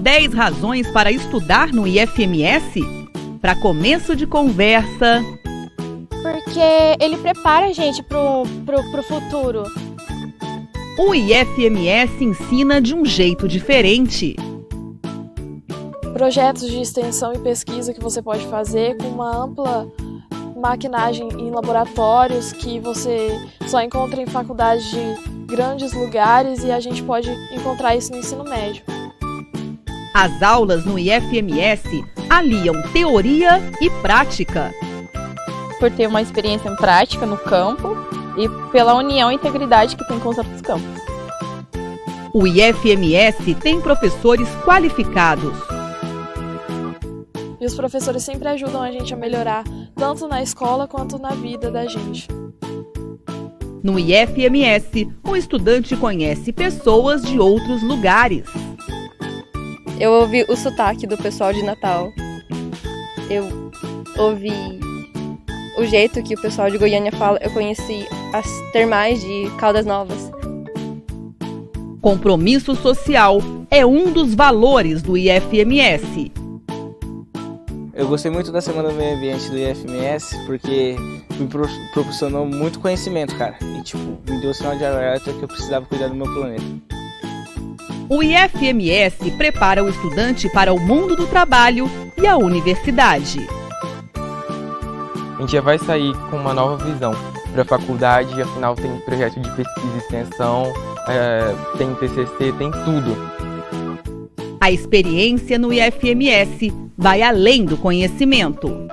10 razões para estudar no IFMS? Para começo de conversa... Porque ele prepara a gente pro futuro. O IFMS ensina de um jeito diferente. Projetos de extensão e pesquisa que você pode fazer com uma ampla maquinagem em laboratórios que você só encontra em faculdades de grandes lugares e a gente pode encontrar isso no ensino médio. As aulas no IFMS aliam teoria e prática. Por ter uma experiência prática no campo e pela união e integridade que tem com os outros campos. O IFMS tem professores qualificados. E os professores sempre ajudam a gente a melhorar, tanto na escola quanto na vida da gente. No IFMS, o estudante conhece pessoas de outros lugares. Eu ouvi o sotaque do pessoal de Natal. Eu ouvi o jeito que o pessoal de Goiânia fala. Eu conheci as termais de Caldas Novas. Compromisso social é um dos valores do IFMS. Eu gostei muito da Semana do Meio Ambiente do IFMS porque me proporcionou muito conhecimento, cara. E, me deu o sinal de alerta que eu precisava cuidar do meu planeta. O IFMS prepara o estudante para o mundo do trabalho e a universidade. A gente já vai sair com uma nova visão para a faculdade, afinal tem projeto de pesquisa e extensão, tem TCC, tem tudo. A experiência no IFMS vai além do conhecimento.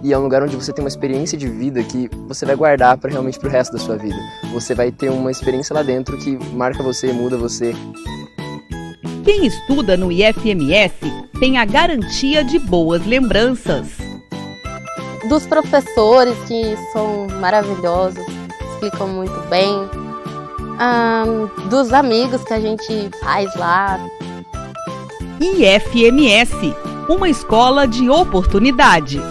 E é um lugar onde você tem uma experiência de vida que você vai guardar realmente para o resto da sua vida. Você vai ter uma experiência lá dentro que marca você, muda você. Quem estuda no IFMS tem a garantia de boas lembranças. Dos professores que são maravilhosos, explicam muito bem. Dos amigos que a gente faz lá. IFMS, uma escola de oportunidades.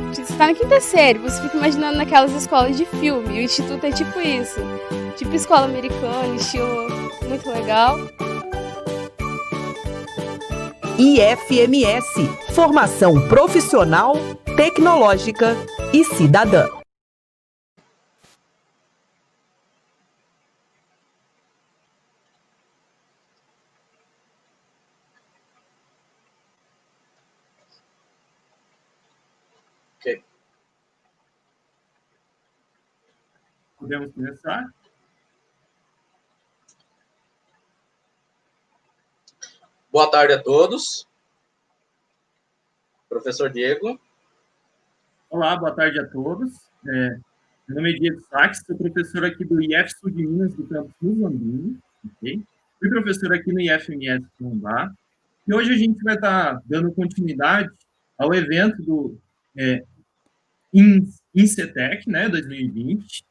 Você está na quinta série, você fica imaginando naquelas escolas de filme. O instituto é tipo isso. Tipo escola americana, estilo muito legal. IFMS, formação profissional, tecnológica e cidadã. Ok. Podemos começar? Boa tarde a todos. Professor Diego. Olá, boa tarde a todos. Meu nome é Diego Sachs, sou professor aqui do IF Sul de Minas, do campus Muzambinho. Okay? Fui professor aqui no IFMS Corumbá. E hoje a gente vai estar dando continuidade ao evento do INCETEC, né, 2020,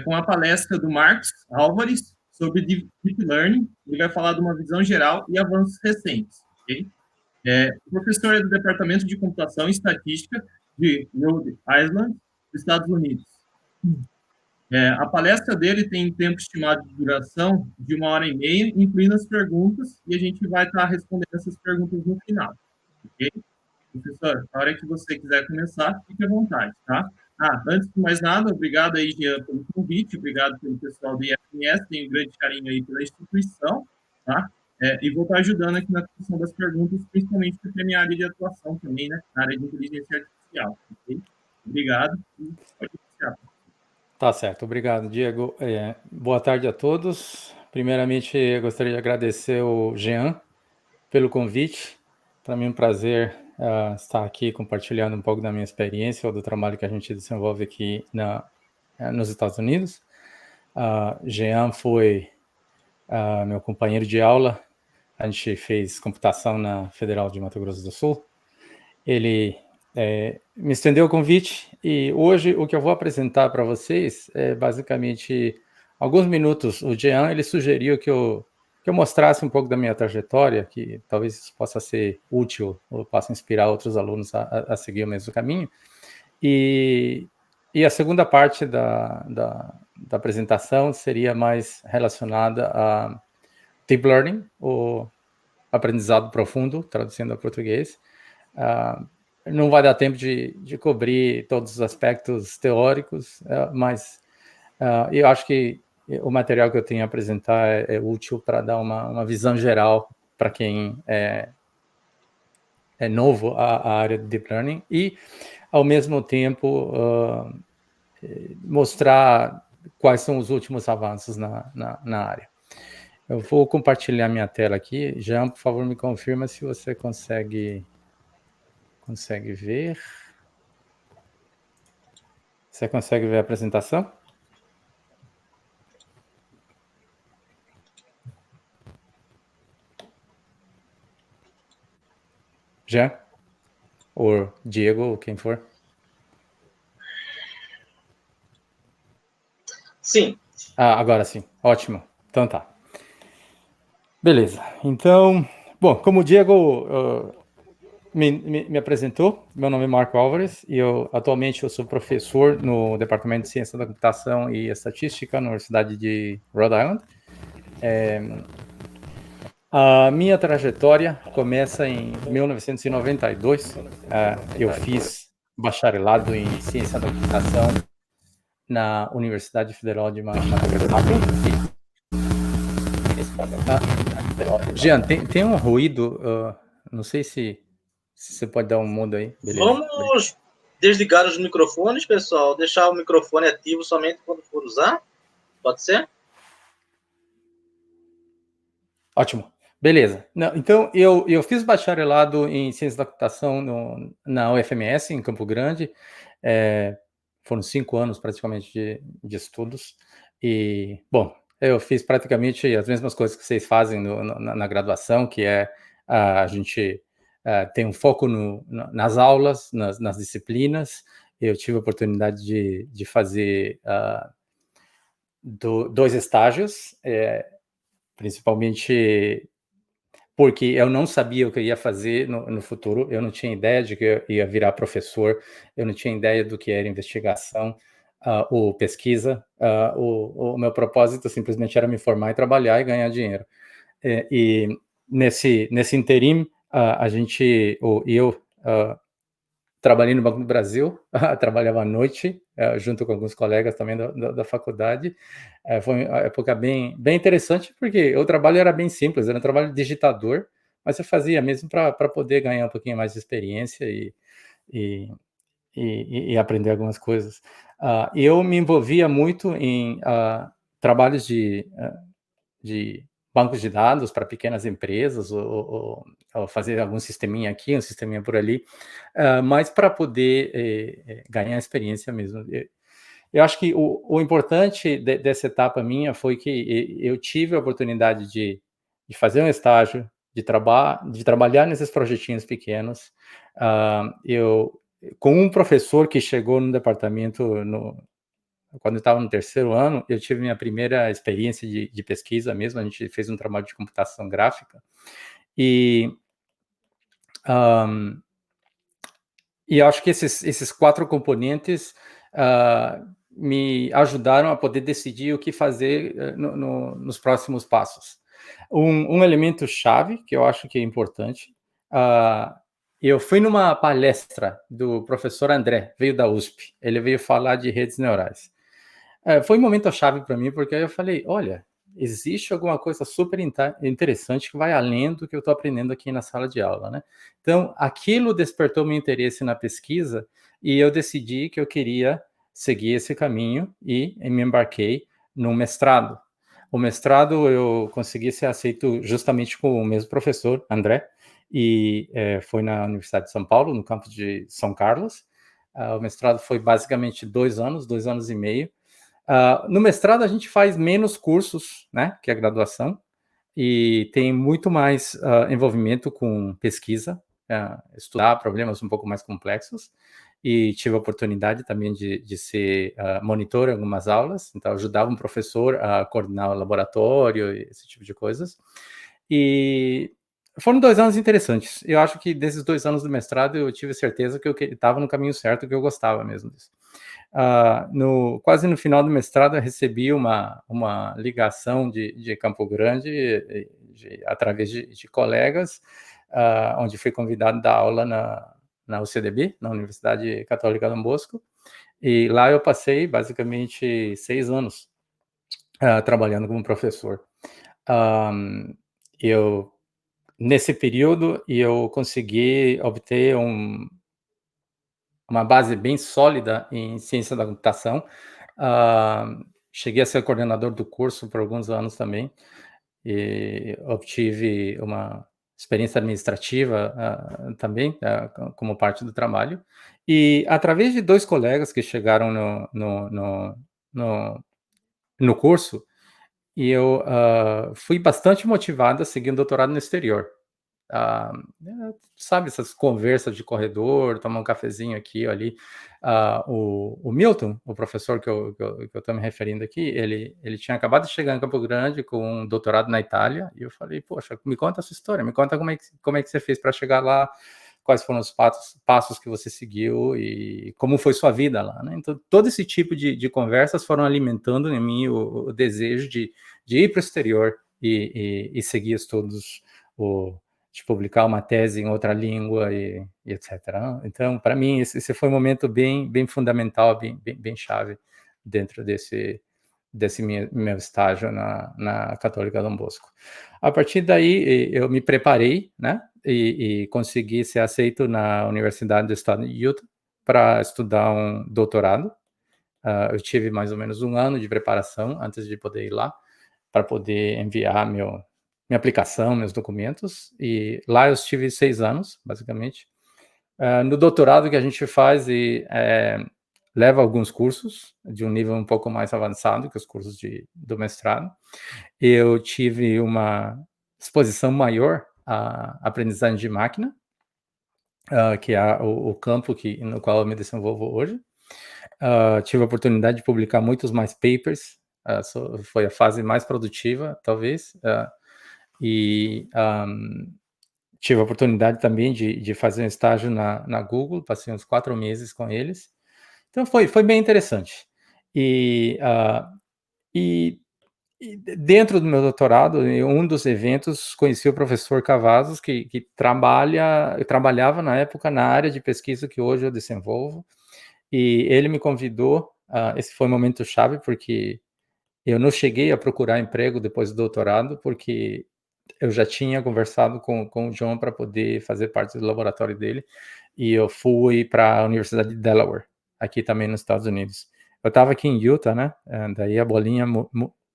com a palestra do Marcos Álvares sobre Deep Learning. Ele vai falar de uma visão geral e avanços recentes. Okay? O professor é do Departamento de Computação e Estatística de Rhode Island, dos Estados Unidos. A palestra dele tem tempo estimado de duração de 1h30, incluindo as perguntas, e a gente vai estar respondendo essas perguntas no final. Ok? Professor, na hora que você quiser começar, fique à vontade, tá? Antes de mais nada, obrigado aí, Jean, pelo convite, obrigado pelo pessoal do IFMS, tenho um grande carinho aí pela instituição, tá? E vou estar ajudando aqui na discussão das perguntas, principalmente porque é minha área de atuação também, né? Na área de inteligência artificial, ok? Obrigado e pode iniciar. Tá certo, obrigado, Diego. Boa tarde a todos. Primeiramente, eu gostaria de agradecer ao Jean pelo convite. Para mim é um prazer estar aqui compartilhando um pouco da minha experiência ou do trabalho que a gente desenvolve aqui nos Estados Unidos. Jean foi meu companheiro de aula. A gente fez computação na Federal de Mato Grosso do Sul. Ele me estendeu o convite e hoje o que eu vou apresentar para vocês é basicamente alguns minutos. O Jean, ele sugeriu que eu mostrasse um pouco da minha trajetória, que talvez isso possa ser útil ou possa inspirar outros alunos a seguir o mesmo caminho. E a segunda parte da apresentação seria mais relacionada a Deep Learning, ou aprendizado profundo, traduzindo a português. Não vai dar tempo de cobrir todos os aspectos teóricos, mas eu acho que o material que eu tenho a apresentar é útil para dar uma visão geral para quem é novo à área de Deep Learning e, ao mesmo tempo, mostrar quais são os últimos avanços na área. Eu vou compartilhar minha tela aqui. Jean, por favor, me confirma se você consegue ver. Você consegue ver a apresentação? Jean? Ou Diego, ou quem for? Sim. Agora sim. Ótimo. Então tá. Beleza. Então, bom, como o Diego me apresentou, meu nome é Marco Álvares e atualmente eu sou professor no Departamento de Ciência da Computação e Estatística na Universidade de Rhode Island. A minha trajetória começa em 1992. Eu fiz bacharelado em Ciência da Computação na Universidade Federal de Mato Grosso. Jean, tem um ruído, não sei se você pode dar um mudo aí. Beleza. Vamos desligar os microfones, pessoal, deixar o microfone ativo somente quando for usar, pode ser? Ótimo, beleza. Não, então, eu fiz bacharelado em Ciência da Computação na UFMS, em Campo Grande. Foram 5 anos, praticamente, de estudos. E, bom, eu fiz praticamente as mesmas coisas que vocês fazem na graduação, que é a gente tem um foco nas aulas, nas disciplinas. Eu tive a oportunidade de fazer 2 estágios, principalmente porque eu não sabia o que eu ia fazer no futuro, eu não tinha ideia de que eu ia virar professor, eu não tinha ideia do que era investigação ou pesquisa. O meu propósito simplesmente era me formar e trabalhar e ganhar dinheiro. E nesse interim, eu trabalhei no Banco do Brasil, trabalhava à noite, junto com alguns colegas também da faculdade. Foi uma época bem interessante, porque o trabalho era bem simples, era um trabalho de digitador, mas eu fazia mesmo para poder ganhar um pouquinho mais de experiência e aprender algumas coisas. Eu me envolvia muito em trabalhos de bancos de dados para pequenas empresas, ou fazer algum sisteminha aqui, um sisteminha por ali, mas para poder ganhar experiência mesmo. Eu acho que o importante dessa etapa minha foi que eu tive a oportunidade de fazer um estágio, de trabalhar nesses projetinhos pequenos. Com um professor que chegou no departamento quando eu estava no 3º ano, eu tive minha primeira experiência de pesquisa mesmo. A gente fez um trabalho de computação gráfica e acho que esses 4 componentes me ajudaram a poder decidir o que fazer nos próximos passos. Um elemento chave que eu acho que é importante, eu fui numa palestra do professor André, veio da USP, ele veio falar de redes neurais. Foi um momento chave para mim, porque aí eu falei, olha, existe alguma coisa super interessante que vai além do que eu estou aprendendo aqui na sala de aula, né? Então, aquilo despertou meu interesse na pesquisa e eu decidi que eu queria seguir esse caminho e me embarquei no mestrado. O mestrado eu consegui ser aceito justamente com o mesmo professor, André, e foi na Universidade de São Paulo, no campus de São Carlos. O mestrado foi basicamente 2 anos e meio. No mestrado a gente faz menos cursos, né, que a graduação, e tem muito mais envolvimento com pesquisa, estudar problemas um pouco mais complexos, e tive a oportunidade também de ser monitor em algumas aulas, então ajudava um professor a coordenar o laboratório, esse tipo de coisas. E foram 2 anos interessantes. Eu acho que desses 2 anos do mestrado eu tive certeza que eu estava no caminho certo, que eu gostava mesmo disso. Quase no final do mestrado eu recebi uma ligação de Campo Grande, através de colegas, onde fui convidado a dar aula na UCDB, na Universidade Católica Dom Bosco, e lá eu passei basicamente 6 anos trabalhando como professor. Nesse período, eu consegui obter uma base bem sólida em ciência da computação. Cheguei a ser coordenador do curso por alguns anos também, e obtive uma experiência administrativa também, como parte do trabalho. E através de 2 colegas que chegaram no curso, e eu fui bastante motivado a seguir um doutorado no exterior. Sabe, essas conversas de corredor, tomar um cafezinho aqui ou ali. O Milton, o professor que eu estou me referindo aqui, ele tinha acabado de chegar em Campo Grande com um doutorado na Itália, e eu falei, poxa, me conta a sua história, me conta como é que você fez para chegar lá, quais foram os passos que você seguiu e como foi sua vida lá, né? Então, todo esse tipo de conversas foram alimentando em mim o desejo de ir para o exterior e seguir estudos, de publicar uma tese em outra língua e etc. Então, para mim, esse foi um momento bem fundamental, bem chave dentro desse meu estágio na Católica Dom Bosco. A partir daí, eu me preparei, né, e consegui ser aceito na Universidade do Estado de Utah para estudar um doutorado. Eu tive mais ou menos 1 ano de preparação antes de poder ir lá, para poder enviar minha aplicação, meus documentos, e lá eu estive 6 anos, basicamente. No doutorado que a gente faz, leva alguns cursos de um nível um pouco mais avançado que os cursos do mestrado. Eu tive uma exposição maior à aprendizagem de máquina, que é o campo no qual eu me desenvolvo hoje. Tive a oportunidade de publicar muitos mais papers, foi a fase mais produtiva, talvez, e tive a oportunidade também de fazer um estágio na Google, passei uns 4 meses com eles. Então, foi bem interessante. E dentro do meu doutorado, em um dos eventos, conheci o professor Cavazos, que trabalhava na época na área de pesquisa que hoje eu desenvolvo, e ele me convidou. Esse foi um momento chave, porque eu não cheguei a procurar emprego depois do doutorado, porque eu já tinha conversado com o John para poder fazer parte do laboratório dele, e eu fui para a Universidade de Delaware, aqui também nos Estados Unidos. Eu estava aqui em Utah, né? Daí a bolinha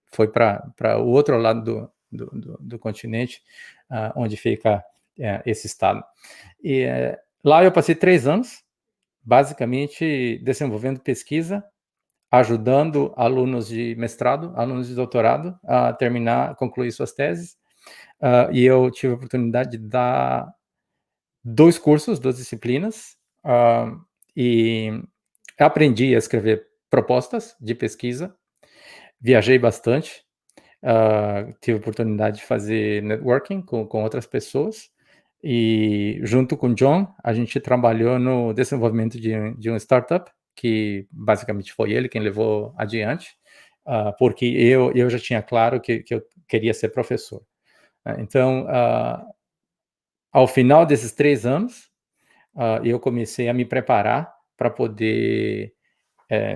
foi para o outro lado do continente, onde fica esse estado. E lá eu passei 3 anos, basicamente desenvolvendo pesquisa, ajudando alunos de mestrado, alunos de doutorado a concluir suas teses. E eu tive a oportunidade de dar 2 cursos, 2 disciplinas, e aprendi a escrever propostas de pesquisa, viajei bastante, tive a oportunidade de fazer networking com outras pessoas, e junto com o John, a gente trabalhou no desenvolvimento de um startup, que basicamente foi ele quem levou adiante, porque eu já tinha claro que eu queria ser professor. Então, ao final desses 3 anos, eu comecei a me preparar para poder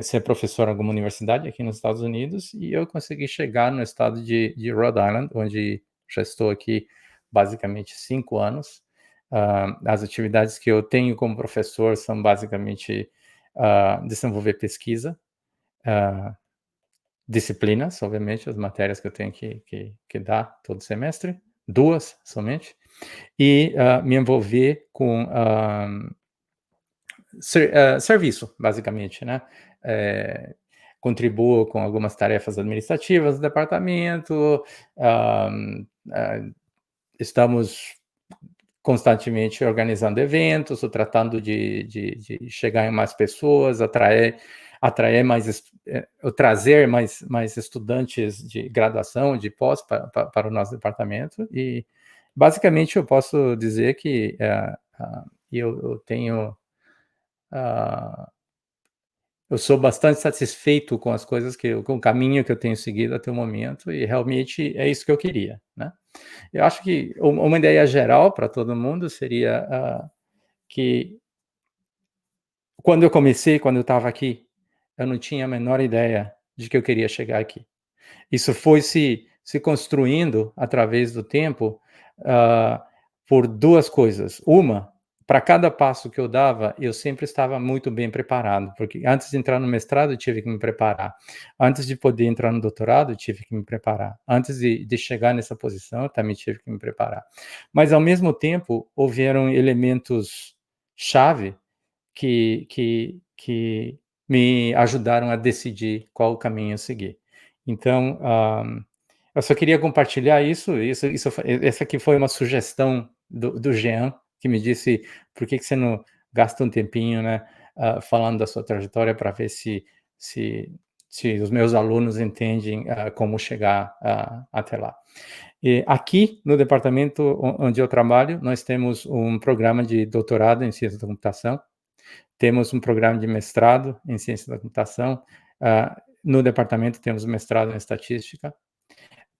ser professor em alguma universidade aqui nos Estados Unidos, e eu consegui chegar no estado de Rhode Island, onde já estou aqui basicamente 5 anos. As atividades que eu tenho como professor são basicamente desenvolver pesquisa, disciplinas, obviamente, as matérias que eu tenho que dar todo semestre, 2 somente, e me envolver com serviço, basicamente, né? Contribuo com algumas tarefas administrativas do departamento, estamos constantemente organizando eventos, ou tratando de chegar em mais pessoas, trazer mais estudantes de graduação, de pós para o nosso departamento. E basicamente eu posso dizer que eu tenho eu sou bastante satisfeito com as coisas com o caminho que eu tenho seguido até o momento, e realmente é isso que eu queria, né? Eu acho que uma ideia geral para todo mundo seria que quando eu estava aqui, eu não tinha a menor ideia de que eu queria chegar aqui. Isso foi se construindo através do tempo por duas coisas. Uma, para cada passo que eu dava, eu sempre estava muito bem preparado, porque antes de entrar no mestrado, eu tive que me preparar. Antes de poder entrar no doutorado, eu tive que me preparar. Antes de chegar nessa posição, eu também tive que me preparar. Mas, ao mesmo tempo, houveram elementos-chave que me ajudaram a decidir qual caminho seguir. Então, eu só queria compartilhar isso. Essa aqui foi uma sugestão do Jean, que me disse, por que você não gasta um tempinho, né, falando da sua trajetória para ver se os meus alunos entendem como chegar até lá. E aqui, no departamento onde eu trabalho, nós temos um programa de doutorado em ciência da computação, temos um programa de mestrado em ciência da computação, no departamento temos mestrado em estatística,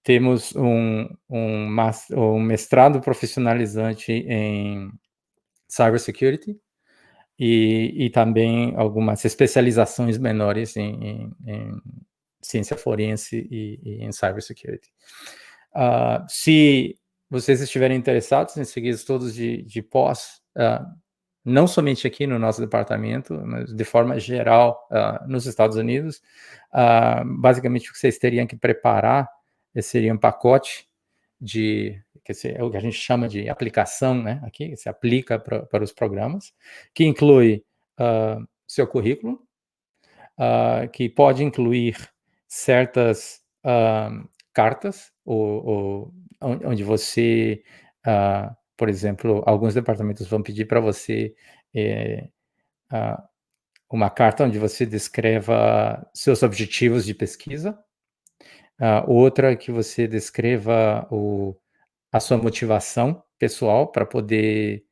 temos um mestrado profissionalizante em cybersecurity e também algumas especializações menores em ciência forense e em cybersecurity. Se vocês estiverem interessados em seguir todos de pós, não somente aqui no nosso departamento, mas de forma geral nos Estados Unidos, basicamente o que vocês teriam que preparar seria um pacote é o que a gente chama de aplicação, né? Aqui, que se aplica para os programas, que inclui seu currículo, que pode incluir certas cartas, onde você, por exemplo, alguns departamentos vão pedir para você uma carta onde você descreva seus objetivos de pesquisa, outra que você descreva a sua motivação pessoal para poder...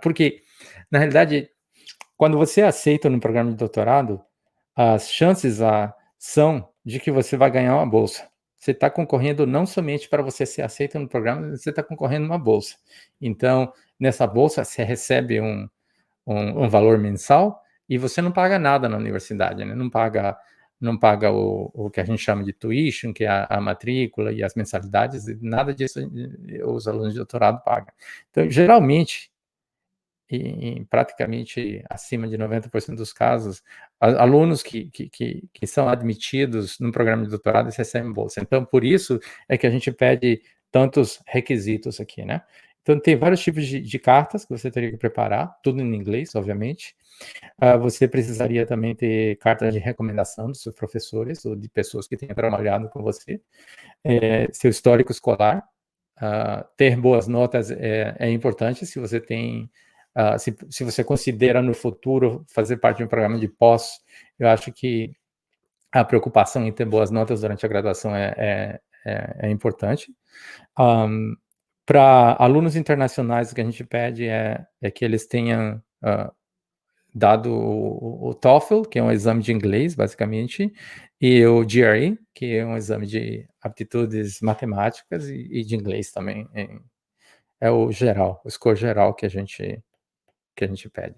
porque, na realidade, quando você aceita no programa de doutorado, as chances são de que você vai ganhar uma bolsa. Você está concorrendo não somente para você ser aceito no programa, você está concorrendo uma bolsa. Então, nessa bolsa, você recebe um valor mensal e você não paga nada na universidade, né? Não paga o que a gente chama de tuition, que é a matrícula e as mensalidades, nada disso os alunos de doutorado pagam. Então, geralmente, em praticamente acima de 90% dos casos, alunos que são admitidos no programa de doutorado recebem bolsa. Então, por isso é que a gente pede tantos requisitos aqui, né? Então, tem vários tipos de cartas que você teria que preparar, tudo em inglês, obviamente. Você precisaria também ter cartas de recomendação dos seus professores ou de pessoas que tenham trabalhado com você. Seu histórico escolar. Ter boas notas é importante se você tem... se você considera no futuro fazer parte de um programa de pós, eu acho que a preocupação em ter boas notas durante a graduação é importante. Para alunos internacionais, o que a gente pede é que eles tenham dado o TOEFL, que é um exame de inglês, basicamente, e o GRE, que é um exame de aptitudes matemáticas e de inglês também. É o geral, o score geral que a gente pede.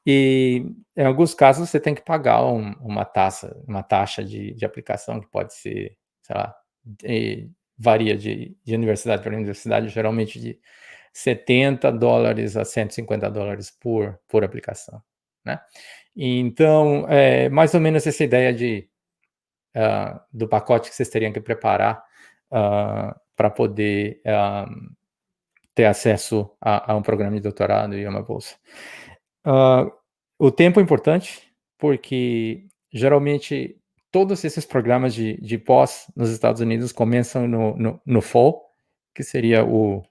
E, em alguns casos, você tem que pagar uma taxa de aplicação, que pode ser, sei lá, varia de universidade para universidade, geralmente de $70 a $150 por aplicação, né? Então, mais ou menos essa ideia do pacote que vocês teriam que preparar para poder ter acesso a um programa de doutorado e a uma bolsa. O tempo é importante, porque geralmente todos esses programas de pós nos Estados Unidos começam no fall, que seria o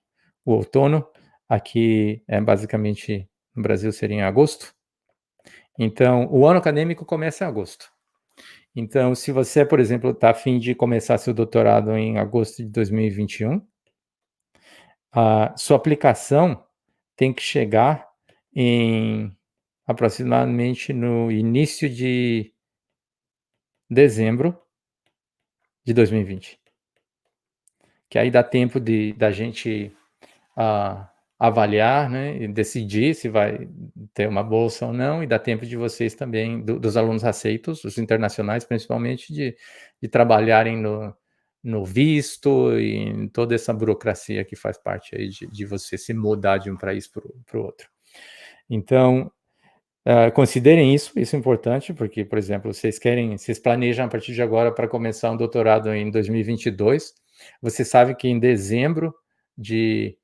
outono. Aqui, basicamente, no Brasil seria em agosto. Então, o ano acadêmico começa em agosto. Então, se você, por exemplo, está a fim de começar seu doutorado em agosto de 2021, a sua aplicação tem que chegar em aproximadamente no início de dezembro de 2020. Que aí dá tempo da gente avaliar, né, e decidir se vai ter uma bolsa ou não, e dá tempo de vocês também, dos alunos aceitos, os internacionais principalmente, de trabalharem no visto e em toda essa burocracia que faz parte aí de você se mudar de um país para o outro. Então, considerem isso é importante, porque, por exemplo, vocês planejam a partir de agora para começar um doutorado em 2022, você sabe que em dezembro de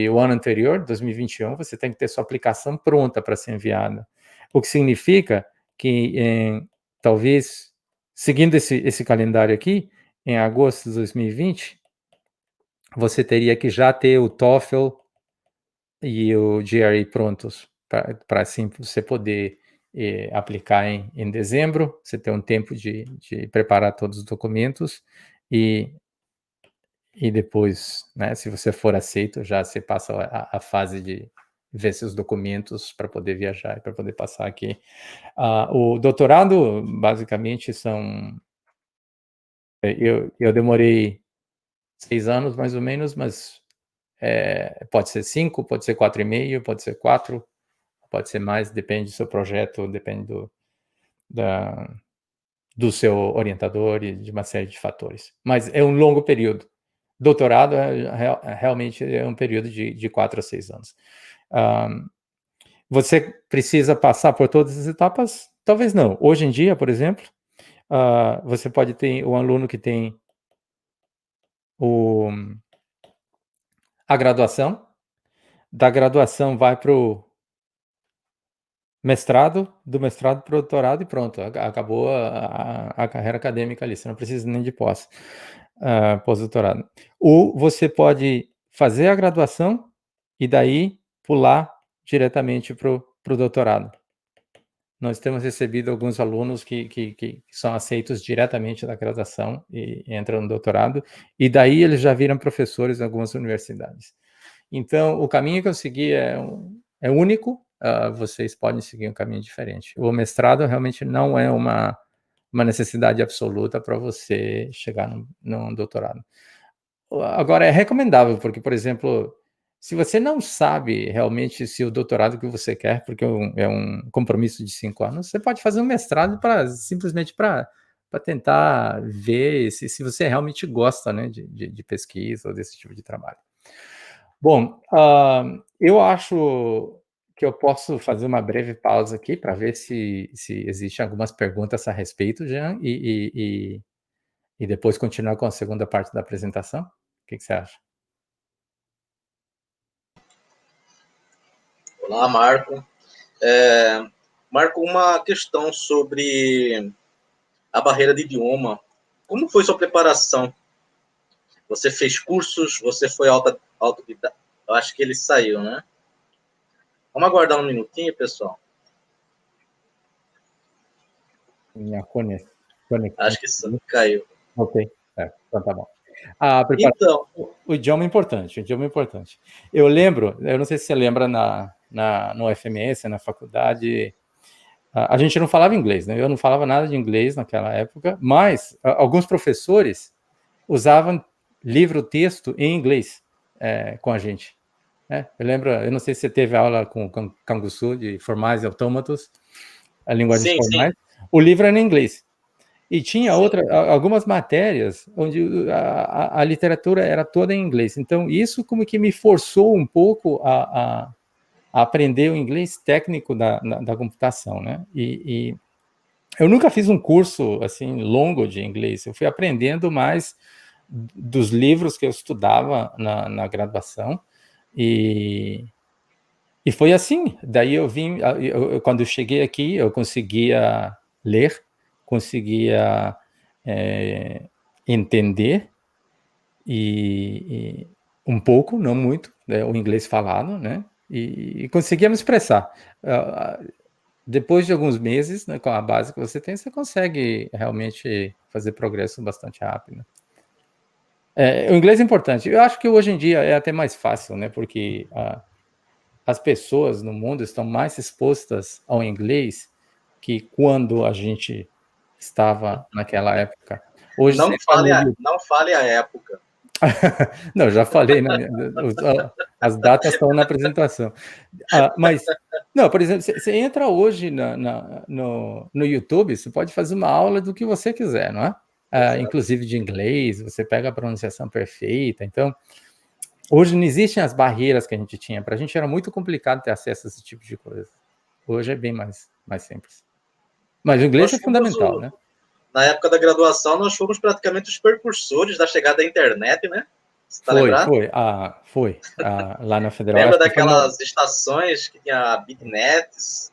o ano anterior, 2021, você tem que ter sua aplicação pronta para ser enviada. O que significa que, talvez, seguindo esse calendário aqui, em agosto de 2020, você teria que já ter o TOEFL e o GRE prontos, para assim você poder aplicar em dezembro, você ter um tempo de preparar todos os documentos e depois, né, se você for aceito, já você passa a fase de ver seus documentos para poder viajar e para poder passar aqui. O doutorado, basicamente, eu demorei 6 anos, mais ou menos, mas pode ser 5, pode ser 4,5, pode ser 4, pode ser mais, depende do seu projeto, depende do seu orientador e de uma série de fatores. Mas é um longo período. Doutorado realmente é um período de 4 a 6 anos. Você precisa passar por todas as etapas? Talvez não. Hoje em dia, por exemplo, você pode ter um aluno que tem a graduação, da graduação vai para o mestrado, do mestrado para o doutorado e pronto, acabou a carreira acadêmica ali, você não precisa nem de pós-doutorado. Ou você pode fazer a graduação e daí pular diretamente para o doutorado. Nós temos recebido alguns alunos que são aceitos diretamente da graduação e entram no doutorado, e daí eles já viram professores em algumas universidades. Então, o caminho que eu segui é único, vocês podem seguir um caminho diferente. O mestrado realmente não é uma necessidade absoluta para você chegar num doutorado. Agora, é recomendável, porque, por exemplo, se você não sabe realmente se o doutorado que você quer, porque é um compromisso de 5 anos, você pode fazer um mestrado simplesmente para tentar ver se você realmente gosta, né, de pesquisa ou desse tipo de trabalho. Bom, eu acho que eu posso fazer uma breve pausa aqui para ver se existem algumas perguntas a respeito, Jean, e depois continuar com a segunda parte da apresentação. O que você acha? Olá, Marco. Marco, uma questão sobre a barreira de idioma. Como foi sua preparação? Você fez cursos? Você foi autodidata? Eu acho que ele saiu, né? Vamos aguardar um minutinho, pessoal. Minha conexão. Acho que caiu. Ok, então tá bom. Então, o idioma é importante, Eu lembro, eu não sei se você lembra no FMS, na faculdade, a gente não falava inglês, né? Eu não falava nada de inglês naquela época, mas alguns professores usavam livro-texto em inglês com a gente. Eu lembro, eu não sei se você teve aula com Canguçu de formais e autômatos, a linguagem formais. Sim. O livro era em inglês. E tinha algumas matérias onde a literatura era toda em inglês. Então, isso como que me forçou um pouco a aprender o inglês técnico da computação, né? E eu nunca fiz um curso, assim, longo de inglês. Eu fui aprendendo mais dos livros que eu estudava na graduação. E foi assim. Daí quando eu cheguei aqui, eu conseguia ler, conseguia entender e um pouco, não muito, né, o inglês falado, né? E conseguia me expressar. Depois de alguns meses, né, com a base que você tem, você consegue realmente fazer progresso bastante rápido. O inglês é importante. Eu acho que hoje em dia é até mais fácil, né? Porque as pessoas no mundo estão mais expostas ao inglês que quando a gente estava naquela época. Hoje Não você entra fale, no YouTube. não fale a época. Não, já falei, as datas estão na apresentação. Mas, não, por exemplo, você entra hoje no YouTube, você pode fazer uma aula do que você quiser, não é? Inclusive de inglês, você pega a pronunciação perfeita. Então, hoje não existem as barreiras que a gente tinha. Para a gente era muito complicado ter acesso a esse tipo de coisa. Hoje é bem mais simples. Mas o inglês é fundamental, né? Na época da graduação, nós fomos praticamente os precursores da chegada da internet, né? Você tá lembrado? Foi. Lá na Federal. Lembra daquelas estações que tinha bitnets?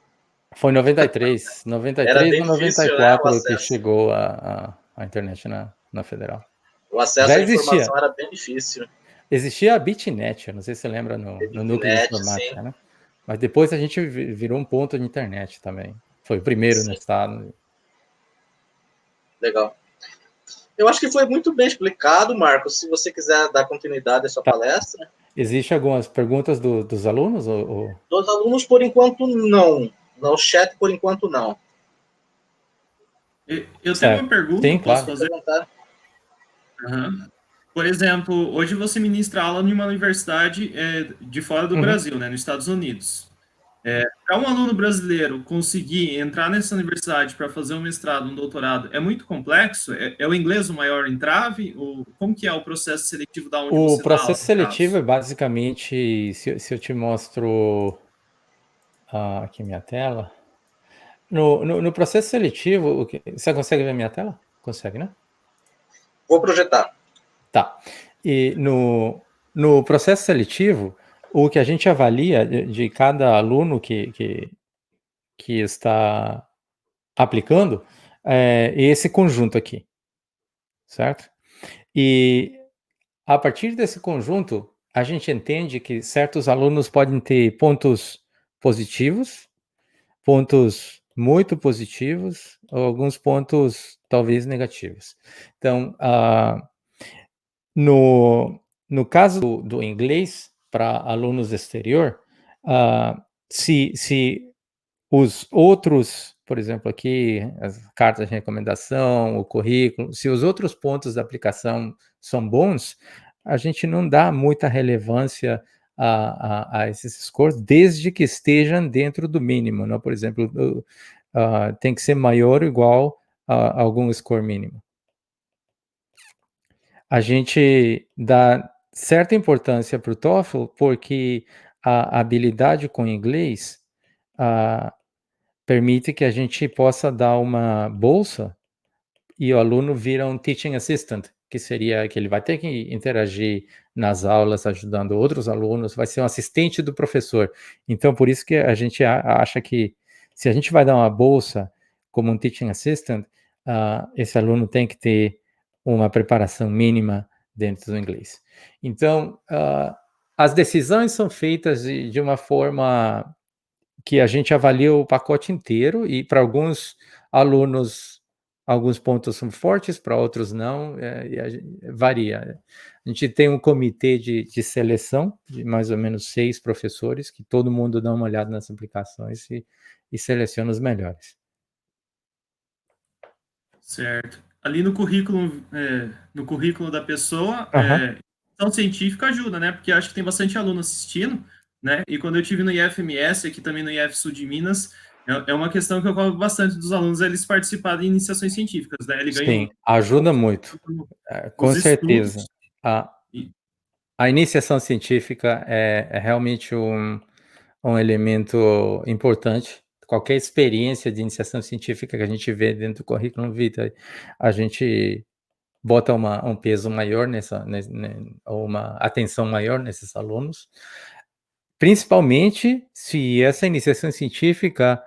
Foi em 93. 93 ou 94 difícil, né, que chegou a internet na Federal. O acesso Já à existia. informação era bem difícil. Existia a Bitnet, eu não sei se você lembra no núcleo de informática, né? Mas depois a gente virou um ponto de internet também. Foi o primeiro no estado. Legal. Eu acho que foi muito bem explicado, Marcos. Se você quiser dar continuidade à sua palestra. Existem algumas perguntas dos alunos? Dos alunos, por enquanto, não. No chat, por enquanto, não. Eu tenho uma pergunta, sim, posso claro. fazer? Por exemplo, hoje você ministra aula em uma universidade de fora do Brasil, né, nos Estados Unidos. Para um aluno brasileiro conseguir entrar nessa universidade para fazer um mestrado, um doutorado, é muito complexo? É o inglês o maior entrave? Como que é o processo seletivo da onde você O processo dá aula, seletivo é basicamente, se eu te mostro aqui minha tela, no processo seletivo, você consegue ver minha tela? Consegue, né? Vou projetar. Tá. E no processo seletivo, o que a gente avalia de cada aluno que está aplicando é esse conjunto aqui, certo? E a partir desse conjunto, a gente entende que certos alunos podem ter pontos positivos, pontos muito positivos, ou alguns pontos talvez negativos. Então, no caso do inglês, para alunos do exterior, se os outros, por exemplo, aqui, as cartas de recomendação, o currículo, se os outros pontos da aplicação são bons, a gente não dá muita relevância a esses scores, desde que estejam dentro do mínimo, não? Por exemplo, tem que ser maior ou igual a algum score mínimo. A gente dá certa importância para o TOEFL porque a habilidade com inglês permite que a gente possa dar uma bolsa e o aluno vira um teaching assistant, que seria que ele vai ter que interagir nas aulas, ajudando outros alunos, vai ser um assistente do professor. Então, por isso que a gente acha que se a gente vai dar uma bolsa como um teaching assistant, esse aluno tem que ter uma preparação mínima dentro do inglês. Então, as decisões são feitas de uma forma que a gente avalia o pacote inteiro e para alguns alunos, alguns pontos são fortes, para outros não, varia. A gente tem um comitê de seleção, de mais ou menos 6 professores, que todo mundo dá uma olhada nas aplicações e seleciona os melhores. Certo. Ali no currículo da pessoa, questão científica ajuda, né? Porque acho que tem bastante aluno assistindo, né? E quando eu tive no IFMS, aqui também no IF Sul de Minas, é uma questão que eu cobro bastante dos alunos, eles participarem de iniciações científicas, né? Sim, ajuda muito, com certeza. A iniciação científica é realmente um elemento importante. Qualquer experiência de iniciação científica que a gente vê dentro do currículo vitae, a gente bota um peso maior ou uma atenção maior nesses alunos, principalmente se essa iniciação científica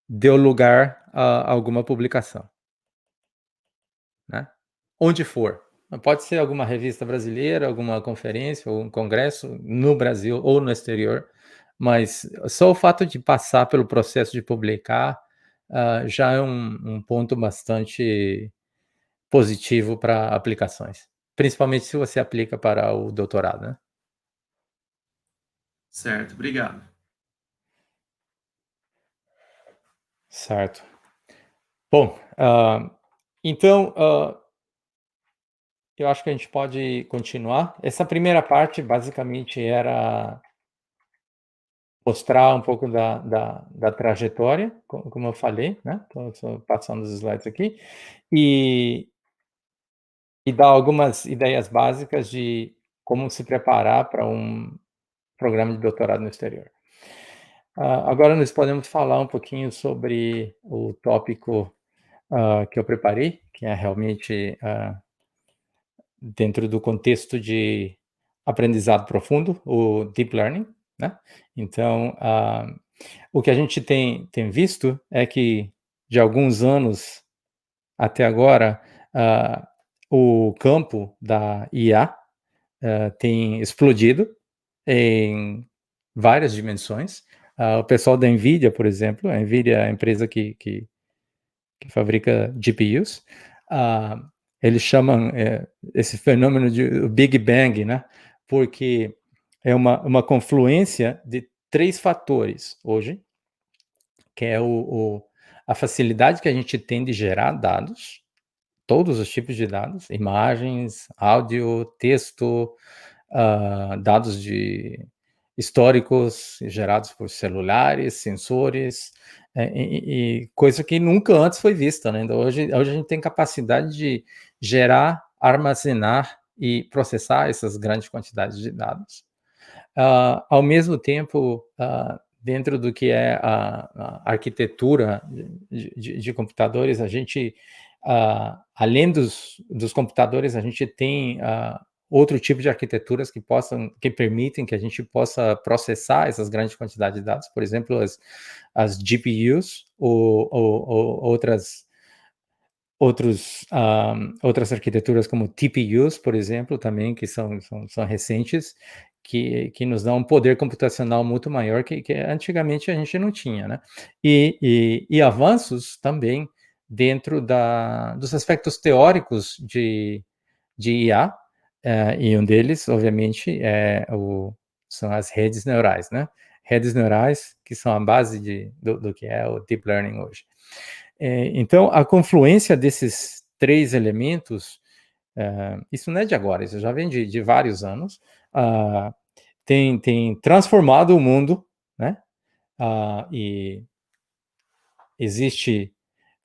deu lugar a alguma publicação, né? Onde for. Pode ser alguma revista brasileira, alguma conferência ou um congresso no Brasil ou no exterior, mas só o fato de passar pelo processo de publicar já é um ponto bastante positivo para aplicações, principalmente se você aplica para o doutorado, né? Certo, obrigado. Certo. Bom, então, eu acho que a gente pode continuar. Essa primeira parte, basicamente, era mostrar um pouco da trajetória, como eu falei, né? Estou passando os slides aqui. E dar algumas ideias básicas de como se preparar para um programa de doutorado no exterior. Agora nós podemos falar um pouquinho sobre o tópico que eu preparei, que é realmente dentro do contexto de aprendizado profundo, o Deep Learning, né? Então, o que a gente tem visto é que, de alguns anos até agora, o campo da IA tem explodido em várias dimensões. O pessoal da NVIDIA, por exemplo, a NVIDIA é a empresa que fabrica GPUs, eles chamam esse fenômeno de Big Bang, né? Porque é uma confluência de 3 fatores hoje, que é a facilidade que a gente tem de gerar dados, todos os tipos de dados, imagens, áudio, texto, dados históricos gerados por celulares, sensores, e coisa que nunca antes foi vista, né? Então, hoje a gente tem capacidade de gerar, armazenar e processar essas grandes quantidades de dados. Ao mesmo tempo, dentro do que é a arquitetura de computadores, a gente, além dos computadores, a gente tem outro tipo de arquiteturas que permitem que a gente possa processar essas grandes quantidades de dados, por exemplo, as GPUs ou outras arquiteturas como TPUs, por exemplo, também, que são recentes, que nos dão um poder computacional muito maior que antigamente a gente não tinha, né? E avanços também dentro dos aspectos teóricos de IA, e um deles, obviamente, são as redes neurais, né? Redes neurais que são a base do que é o Deep Learning hoje. Então, a confluência desses 3 elementos, isso não é de agora, isso já vem de vários anos, tem transformado o mundo, né? E existe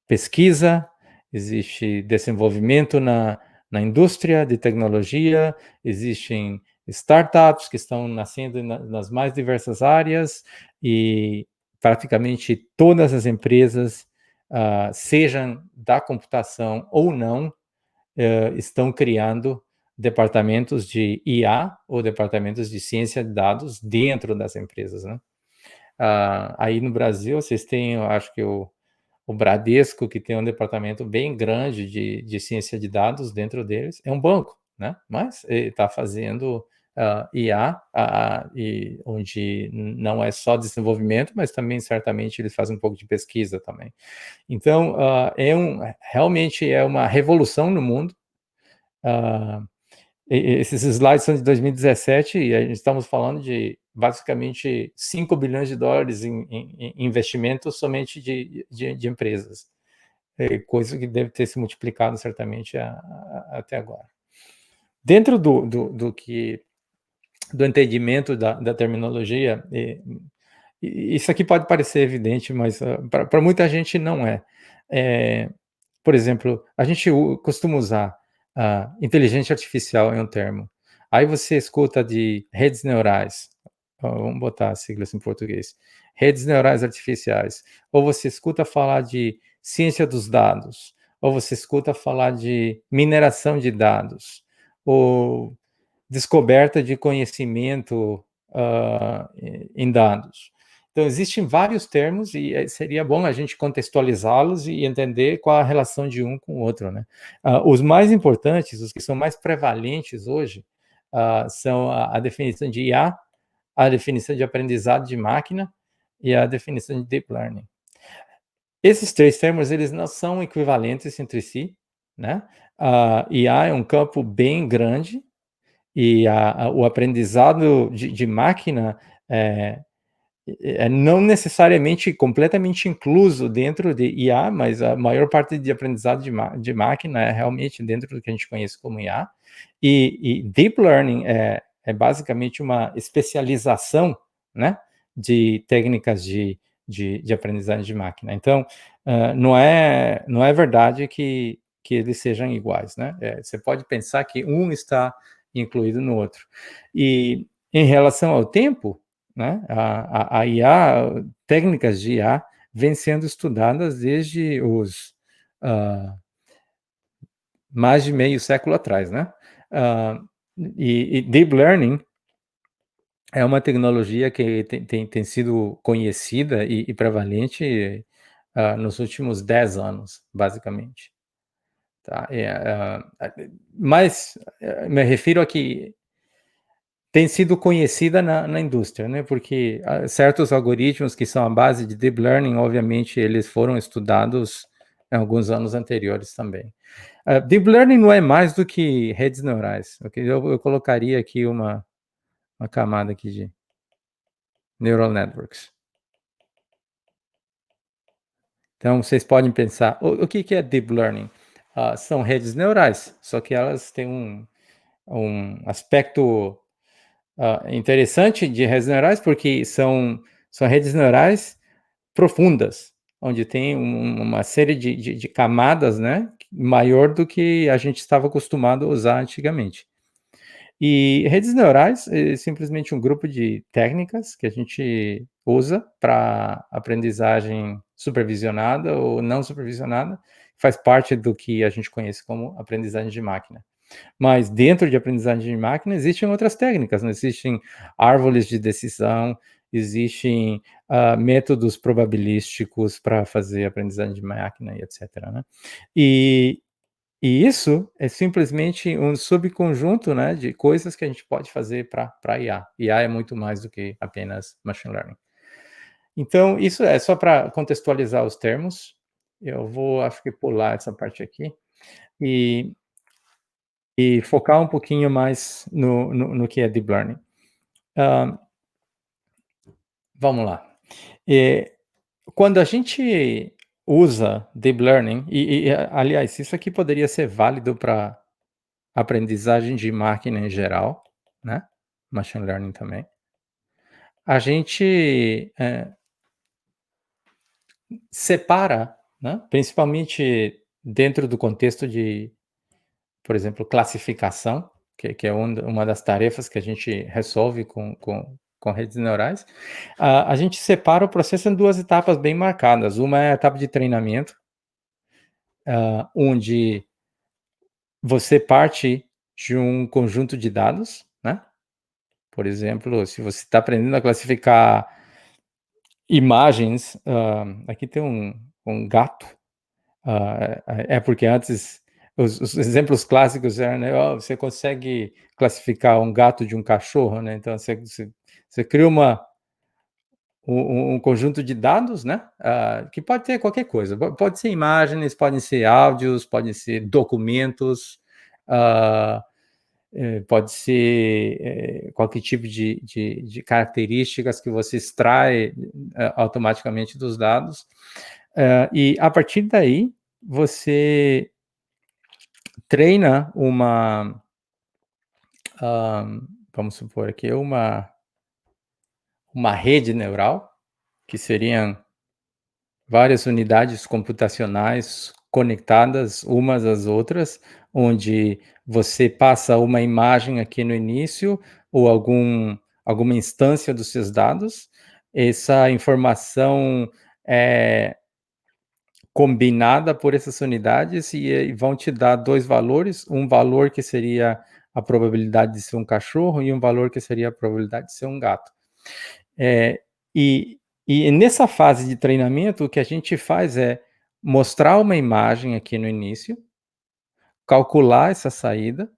pesquisa, existe desenvolvimento na indústria de tecnologia, existem startups que estão nascendo nas mais diversas áreas e praticamente todas as empresas, sejam da computação ou não, estão criando departamentos de IA ou departamentos de ciência de dados dentro das empresas, né? Aí no Brasil, vocês têm, eu acho que o Bradesco, que tem um departamento bem grande de ciência de dados dentro deles, é um banco, né? Mas ele está fazendo IA, e onde não é só desenvolvimento, mas também certamente eles fazem um pouco de pesquisa também. Então, realmente é uma revolução no mundo. Esses slides são de 2017 e estamos falando de basicamente 5 bilhões de dólares em investimentos somente de empresas. Coisa que deve ter se multiplicado certamente até agora. Dentro do entendimento da terminologia, isso aqui pode parecer evidente, mas para muita gente não é. Por exemplo, a gente costuma usar inteligência artificial é um termo. Aí você escuta de redes neurais, vamos botar as siglas em português, redes neurais artificiais, ou você escuta falar de ciência dos dados, ou você escuta falar de mineração de dados, ou descoberta de conhecimento em dados. Então, existem vários termos e seria bom a gente contextualizá-los e entender qual a relação de um com o outro, né? Os mais importantes, os que são mais prevalentes hoje, são a definição de IA, a definição de aprendizado de máquina e a definição de Deep Learning. Esses 3 termos, eles não são equivalentes entre si, né? IA é um campo bem grande e o aprendizado de máquina não necessariamente completamente incluso dentro de IA, mas a maior parte de aprendizado de máquina é realmente dentro do que a gente conhece como IA. E Deep Learning é basicamente uma especialização, né, de técnicas de aprendizagem de máquina. Então, não é verdade que eles sejam iguais, né? Você pode pensar que um está incluído no outro. E em relação ao tempo, né, a IA, técnicas de IA, vêm sendo estudadas desde os mais de meio século atrás, né? E Deep Learning é uma tecnologia que tem sido conhecida e prevalente nos últimos 10 anos, basicamente. Tá? Mas me refiro a que tem sido conhecida na indústria, né? Porque certos algoritmos que são a base de Deep Learning, obviamente, eles foram estudados em alguns anos anteriores também. Deep Learning não é mais do que redes neurais. Okay? Eu colocaria aqui uma camada aqui de Neural Networks. Então, vocês podem pensar, o que é Deep Learning? São redes neurais, só que elas têm um aspecto interessante de redes neurais, porque são redes neurais profundas, onde tem uma série de camadas, né, maior do que a gente estava acostumado a usar antigamente. E redes neurais é simplesmente um grupo de técnicas que a gente usa para aprendizagem supervisionada ou não supervisionada, faz parte do que a gente conhece como aprendizagem de máquina. Mas dentro de aprendizagem de máquina existem outras técnicas, né? Existem árvores de decisão, existem métodos probabilísticos para fazer aprendizagem de máquina e etc. Né? E isso é simplesmente um subconjunto, né, de coisas que a gente pode fazer para IA. IA é muito mais do que apenas machine learning. Então, isso é só para contextualizar os termos. Eu vou, acho que, pular essa parte aqui e focar um pouquinho mais no que é Deep Learning. Vamos lá. Quando a gente usa Deep Learning, aliás, isso aqui poderia ser válido para aprendizagem de máquina em geral, né? Machine Learning também. A gente separa, né? Principalmente dentro do contexto de, por exemplo, classificação, que é uma das tarefas que a gente resolve com redes neurais. A gente separa o processo em duas etapas bem marcadas. Uma é a etapa de treinamento, onde você parte de um conjunto de dados, né? Por exemplo, se você está aprendendo a classificar imagens, aqui tem um gato, porque antes os exemplos clássicos eram, né, você consegue classificar um gato de um cachorro, né? Então você cria um conjunto de dados, né? Que pode ter qualquer coisa, pode ser imagens, podem ser áudios, podem ser documentos, pode ser qualquer tipo de características que você extrai automaticamente dos dados. E a partir daí, você treina vamos supor aqui, uma rede neural, que seriam várias unidades computacionais conectadas umas às outras, onde você passa uma imagem aqui no início, ou alguma instância dos seus dados, essa informação é combinada por essas unidades e vão te dar dois valores, um valor que seria a probabilidade de ser um cachorro e um valor que seria a probabilidade de ser um gato. E nessa fase de treinamento, o que a gente faz é mostrar uma imagem aqui no início, calcular essa saída,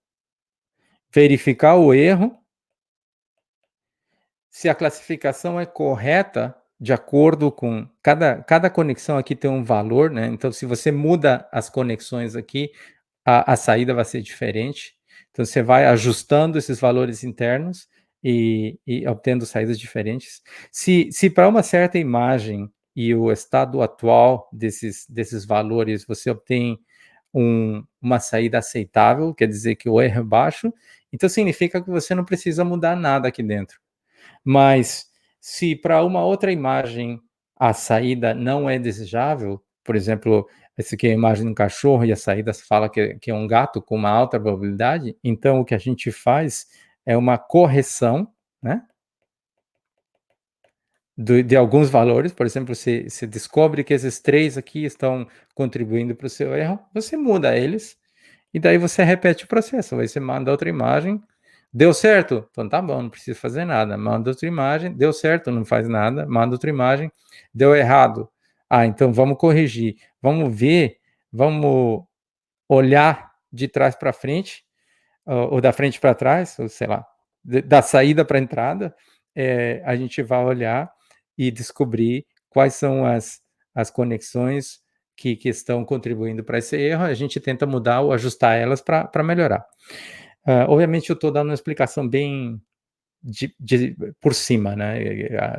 verificar o erro, se a classificação é correta, de acordo com cada conexão aqui tem um valor, né? Então, se você muda as conexões aqui, a saída vai ser diferente. Então, você vai ajustando esses valores internos e obtendo saídas diferentes. Se para uma certa imagem e o estado atual desses valores você obtém uma saída aceitável, quer dizer que o erro é baixo, então significa que você não precisa mudar nada aqui dentro. Mas se para uma outra imagem a saída não é desejável, por exemplo, essa aqui é a imagem de um cachorro e a saída fala que é um gato com uma alta probabilidade, então o que a gente faz é uma correção, né? De alguns valores, por exemplo, se descobre que esses 3 aqui estão contribuindo para o seu erro, você muda eles, e daí você repete o processo, aí você manda outra imagem, deu certo? Então tá bom, não precisa fazer nada, manda outra imagem, deu certo, não faz nada, manda outra imagem, deu errado, então vamos corrigir, vamos ver, vamos olhar de trás para frente, ou da frente para trás, ou sei lá, da saída para a entrada, a gente vai olhar e descobrir quais são as conexões que estão contribuindo para esse erro, a gente tenta mudar ou ajustar elas para melhorar. Obviamente eu estou dando uma explicação bem por cima, né?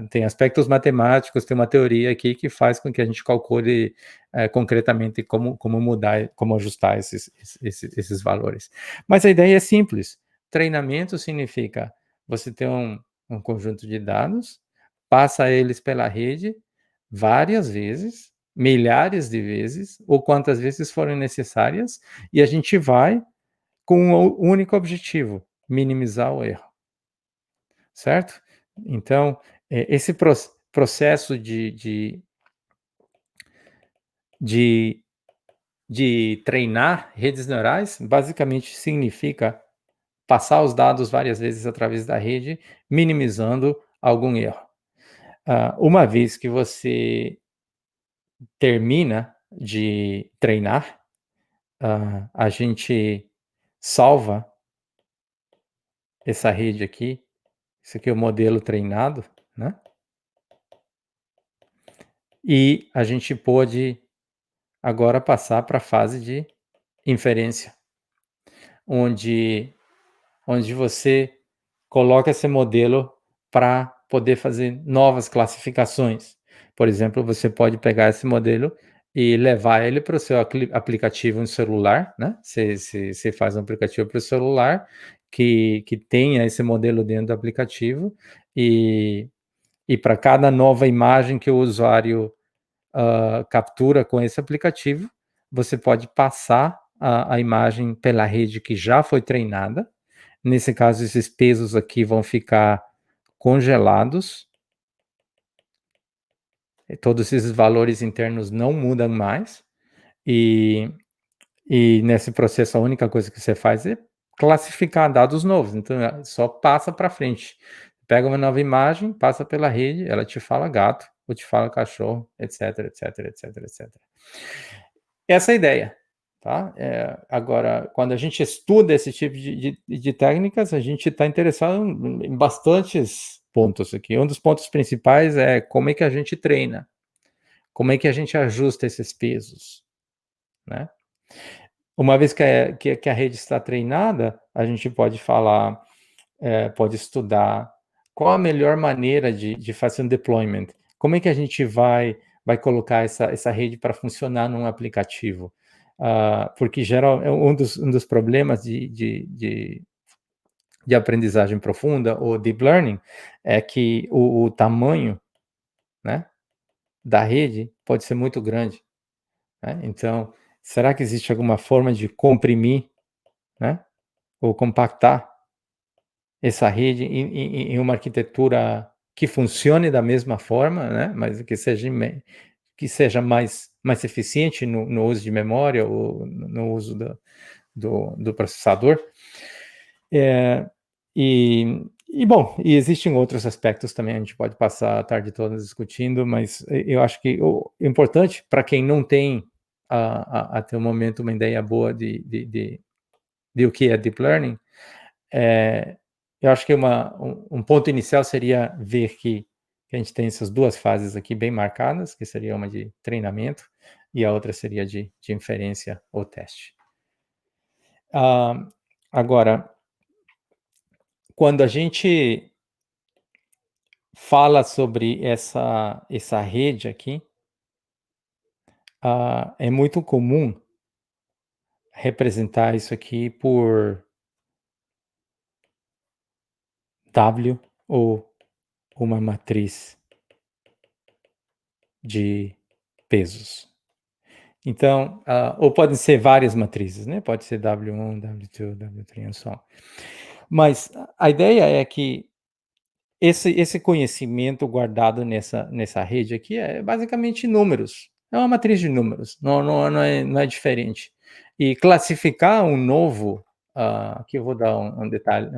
Tem aspectos matemáticos, tem uma teoria aqui que faz com que a gente calcule concretamente como mudar, como ajustar esses valores. Mas a ideia é simples. Treinamento significa você ter um conjunto de dados, passa eles pela rede várias vezes, milhares de vezes, ou quantas vezes forem necessárias, e a gente vai com um único objetivo: minimizar o erro. Certo? Então, esse processo de treinar redes neurais, basicamente significa passar os dados várias vezes através da rede, minimizando algum erro. Uma vez que você termina de treinar, a gente salva essa rede aqui. Esse aqui é o modelo treinado, né? E a gente pode agora passar para a fase de inferência, onde você coloca esse modelo para poder fazer novas classificações. Por exemplo, você pode pegar esse modelo e levar ele para o seu aplicativo no celular, né? Você faz um aplicativo para o celular que tenha esse modelo dentro do aplicativo e para cada nova imagem que o usuário captura com esse aplicativo, você pode passar a imagem pela rede que já foi treinada. Nesse caso, esses pesos aqui vão ficar congelados. Todos esses valores internos não mudam mais. E nesse processo, a única coisa que você faz é classificar dados novos. Então, só passa para frente. Pega uma nova imagem, passa pela rede, ela te fala gato, ou te fala cachorro, etc, etc, etc, etc. Essa é a ideia. Tá? Agora, quando a gente estuda esse tipo de técnicas, a gente está interessado em bastantes pontos aqui. Um dos pontos principais é como é que a gente treina, como é que a gente ajusta esses pesos, né? Uma vez que a rede está treinada, a gente pode falar, pode estudar qual a melhor maneira de fazer um deployment. Como é que a gente vai colocar essa rede para funcionar num aplicativo? Porque geral, um dos problemas de aprendizagem profunda, ou deep learning, é que o tamanho, né, da rede pode ser muito grande, né? Então, será que existe alguma forma de comprimir, né, ou compactar essa rede em uma arquitetura que funcione da mesma forma, né, mas que seja mais eficiente no uso de memória ou no uso do processador. Bom, existem outros aspectos também, a gente pode passar a tarde toda discutindo, mas eu acho que o importante para quem não tem até o momento uma ideia boa de o que é Deep Learning, eu acho que um ponto inicial seria ver que a gente tem essas duas fases aqui bem marcadas, que seria uma de treinamento e a outra seria de inferência ou teste. Agora, quando a gente fala sobre essa rede aqui, é muito comum representar isso aqui por W ou uma matriz de pesos. Então, ou podem ser várias matrizes, né? Pode ser W1, W2, W3 e só. Mas a ideia é que esse conhecimento guardado nessa rede aqui é basicamente números. É uma matriz de números, não é diferente. E classificar um novo, aqui eu vou dar um detalhe,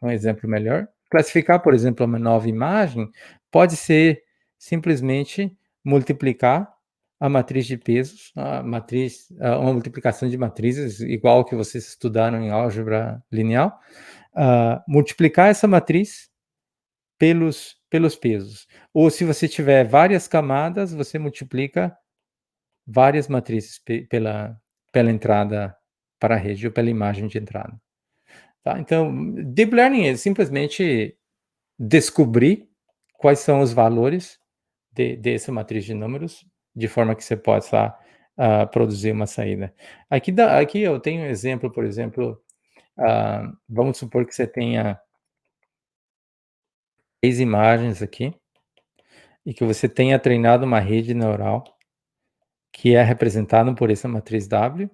um exemplo melhor. Classificar, por exemplo, uma nova imagem pode ser simplesmente multiplicar a matriz de pesos, uma multiplicação de matrizes, igual que vocês estudaram em álgebra linear, multiplicar essa matriz pelos pesos. Ou se você tiver várias camadas, você multiplica várias matrizes pela entrada para a rede ou pela imagem de entrada. Tá? Então, Deep Learning é simplesmente descobrir quais são os valores dessa matriz de números, de forma que você possa produzir uma saída. Aqui eu tenho um exemplo, por exemplo, vamos supor que você tenha 3 imagens aqui, e que você tenha treinado uma rede neural que é representada por essa matriz W.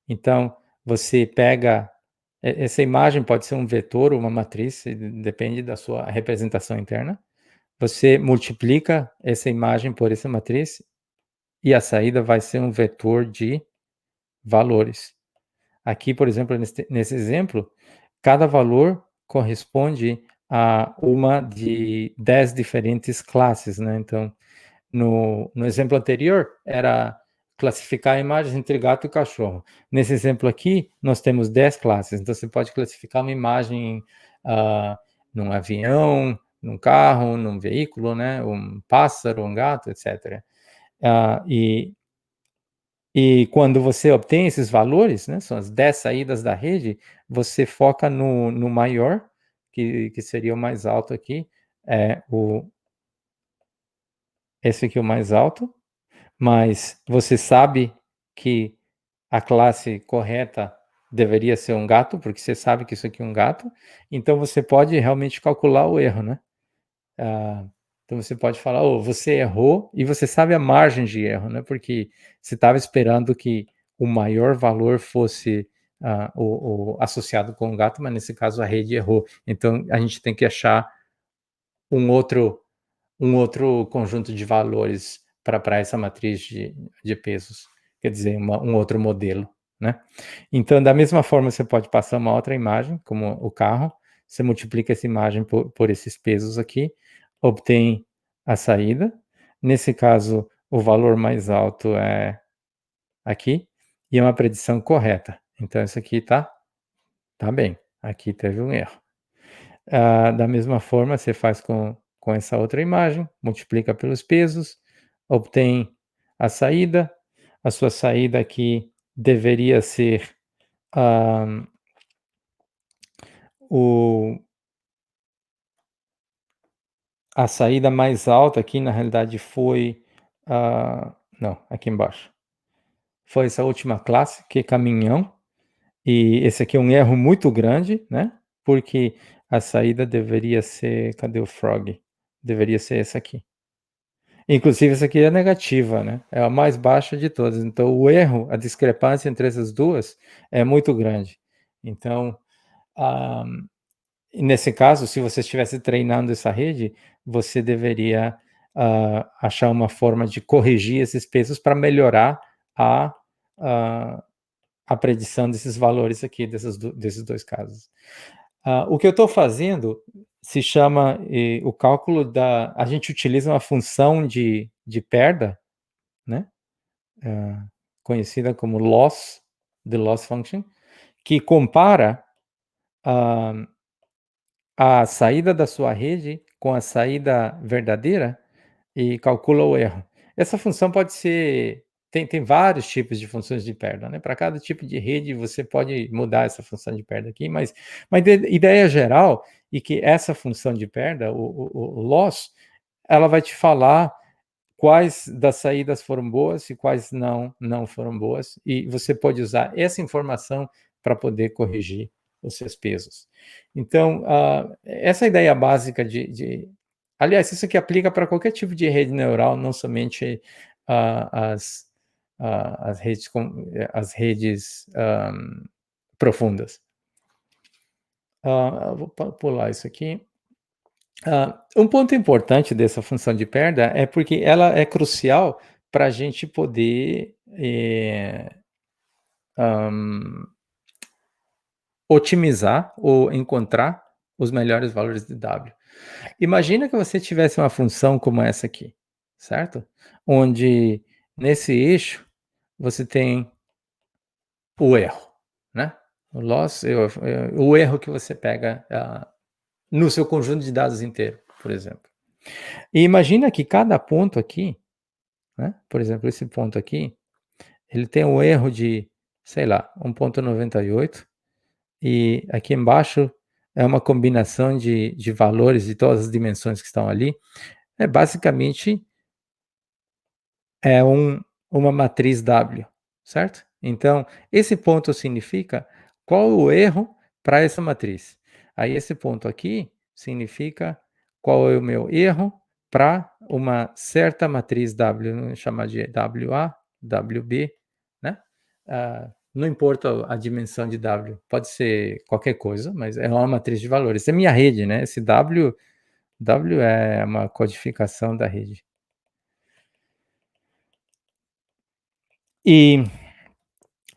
Então, você pega essa imagem, pode ser um vetor ou uma matriz, depende da sua representação interna. Você multiplica essa imagem por essa matriz e a saída vai ser um vetor de valores. Aqui, por exemplo, nesse exemplo, cada valor corresponde a uma de 10 diferentes classes, né? Então, no exemplo anterior, era classificar imagens entre gato e cachorro. Nesse exemplo aqui, nós temos 10 classes. Então, você pode classificar uma imagem num avião, num carro, num veículo, né? Um pássaro, um gato, etc. E quando você obtém esses valores, né, são as 10 saídas da rede, você foca no maior, que seria o mais alto aqui, esse aqui é o mais alto, mas você sabe que a classe correta deveria ser um gato, porque você sabe que isso aqui é um gato, então você pode realmente calcular o erro, né? Então você pode falar, você errou, e você sabe a margem de erro, né? Porque você estava esperando que o maior valor fosse o associado com o gato, mas nesse caso a rede errou. Então a gente tem que achar um outro conjunto de valores para essa matriz de pesos, quer dizer, um outro modelo, né? Então, da mesma forma, você pode passar uma outra imagem, como o carro, você multiplica essa imagem por esses pesos aqui, obtém a saída. Nesse caso, o valor mais alto é aqui, e é uma predição correta. Então, isso aqui tá bem. Aqui teve um erro. Da mesma forma, você faz com essa outra imagem, multiplica pelos pesos, obtém a saída. A sua saída aqui deveria ser a saída mais alta aqui, na realidade, foi... não, aqui embaixo. Foi essa última classe, que é caminhão. E esse aqui é um erro muito grande, né? Porque a saída deveria ser... Cadê o frog? Deveria ser essa aqui. Inclusive, essa aqui é negativa, né? É a mais baixa de todas. Então, o erro, a discrepância entre essas duas é muito grande. Então, nesse caso, se você estivesse treinando essa rede, você deveria achar uma forma de corrigir esses pesos para melhorar a predição desses valores aqui, desses dois casos. O que eu estou fazendo se chama o cálculo a gente utiliza uma função de perda, né? Conhecida como loss, the loss function, que compara a saída da sua rede com a saída verdadeira e calcula o erro. Essa função pode ser tem vários tipos de funções de perda, né? Para cada tipo de rede você pode mudar essa função de perda aqui, mas de ideia geral e que essa função de perda, o loss, ela vai te falar quais das saídas foram boas e quais não foram boas, e você pode usar essa informação para poder corrigir os seus pesos. Então, essa ideia básica aliás, isso aqui aplica para qualquer tipo de rede neural, não somente as redes profundas. Vou pular isso aqui. Um ponto importante dessa função de perda é porque ela é crucial para a gente poder otimizar ou encontrar os melhores valores de W. Imagina que você tivesse uma função como essa aqui, certo? Onde nesse eixo você tem o erro, né? O loss, o erro que você pega no seu conjunto de dados inteiro, por exemplo. E imagina que cada ponto aqui, né? Por exemplo, esse ponto aqui, ele tem um erro de, sei lá, 1.98, e aqui embaixo é uma combinação de valores de todas as dimensões que estão ali. Basicamente uma matriz W, certo? Então, esse ponto significa qual o erro para essa matriz. Aí esse ponto aqui significa qual é o meu erro para uma certa matriz W, vamos chamar de WA, WB, né? Não importa a dimensão de W, pode ser qualquer coisa, mas é uma matriz de valores. Essa é minha rede, né? Esse W é uma codificação da rede. E,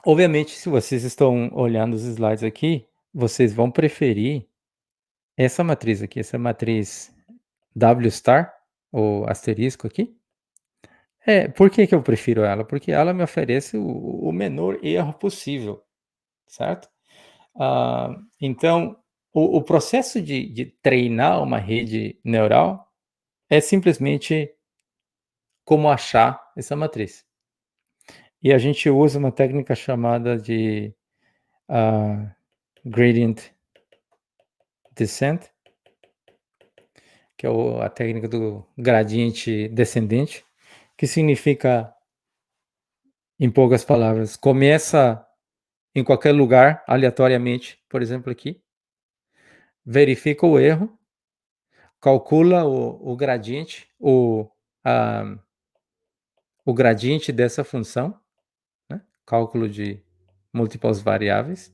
obviamente, se vocês estão olhando os slides aqui, vocês vão preferir essa matriz aqui, essa matriz W star, ou asterisco aqui. Por que eu prefiro ela? Porque ela me oferece o menor erro possível, certo? Então, o processo de treinar uma rede neural é simplesmente como achar essa matriz. E a gente usa uma técnica chamada de gradient descent, que é a técnica do gradiente descendente, que significa, em poucas palavras, começa em qualquer lugar, aleatoriamente, por exemplo aqui, verifica o erro, calcula o gradiente, o gradiente dessa função, né? Cálculo de múltiplas variáveis,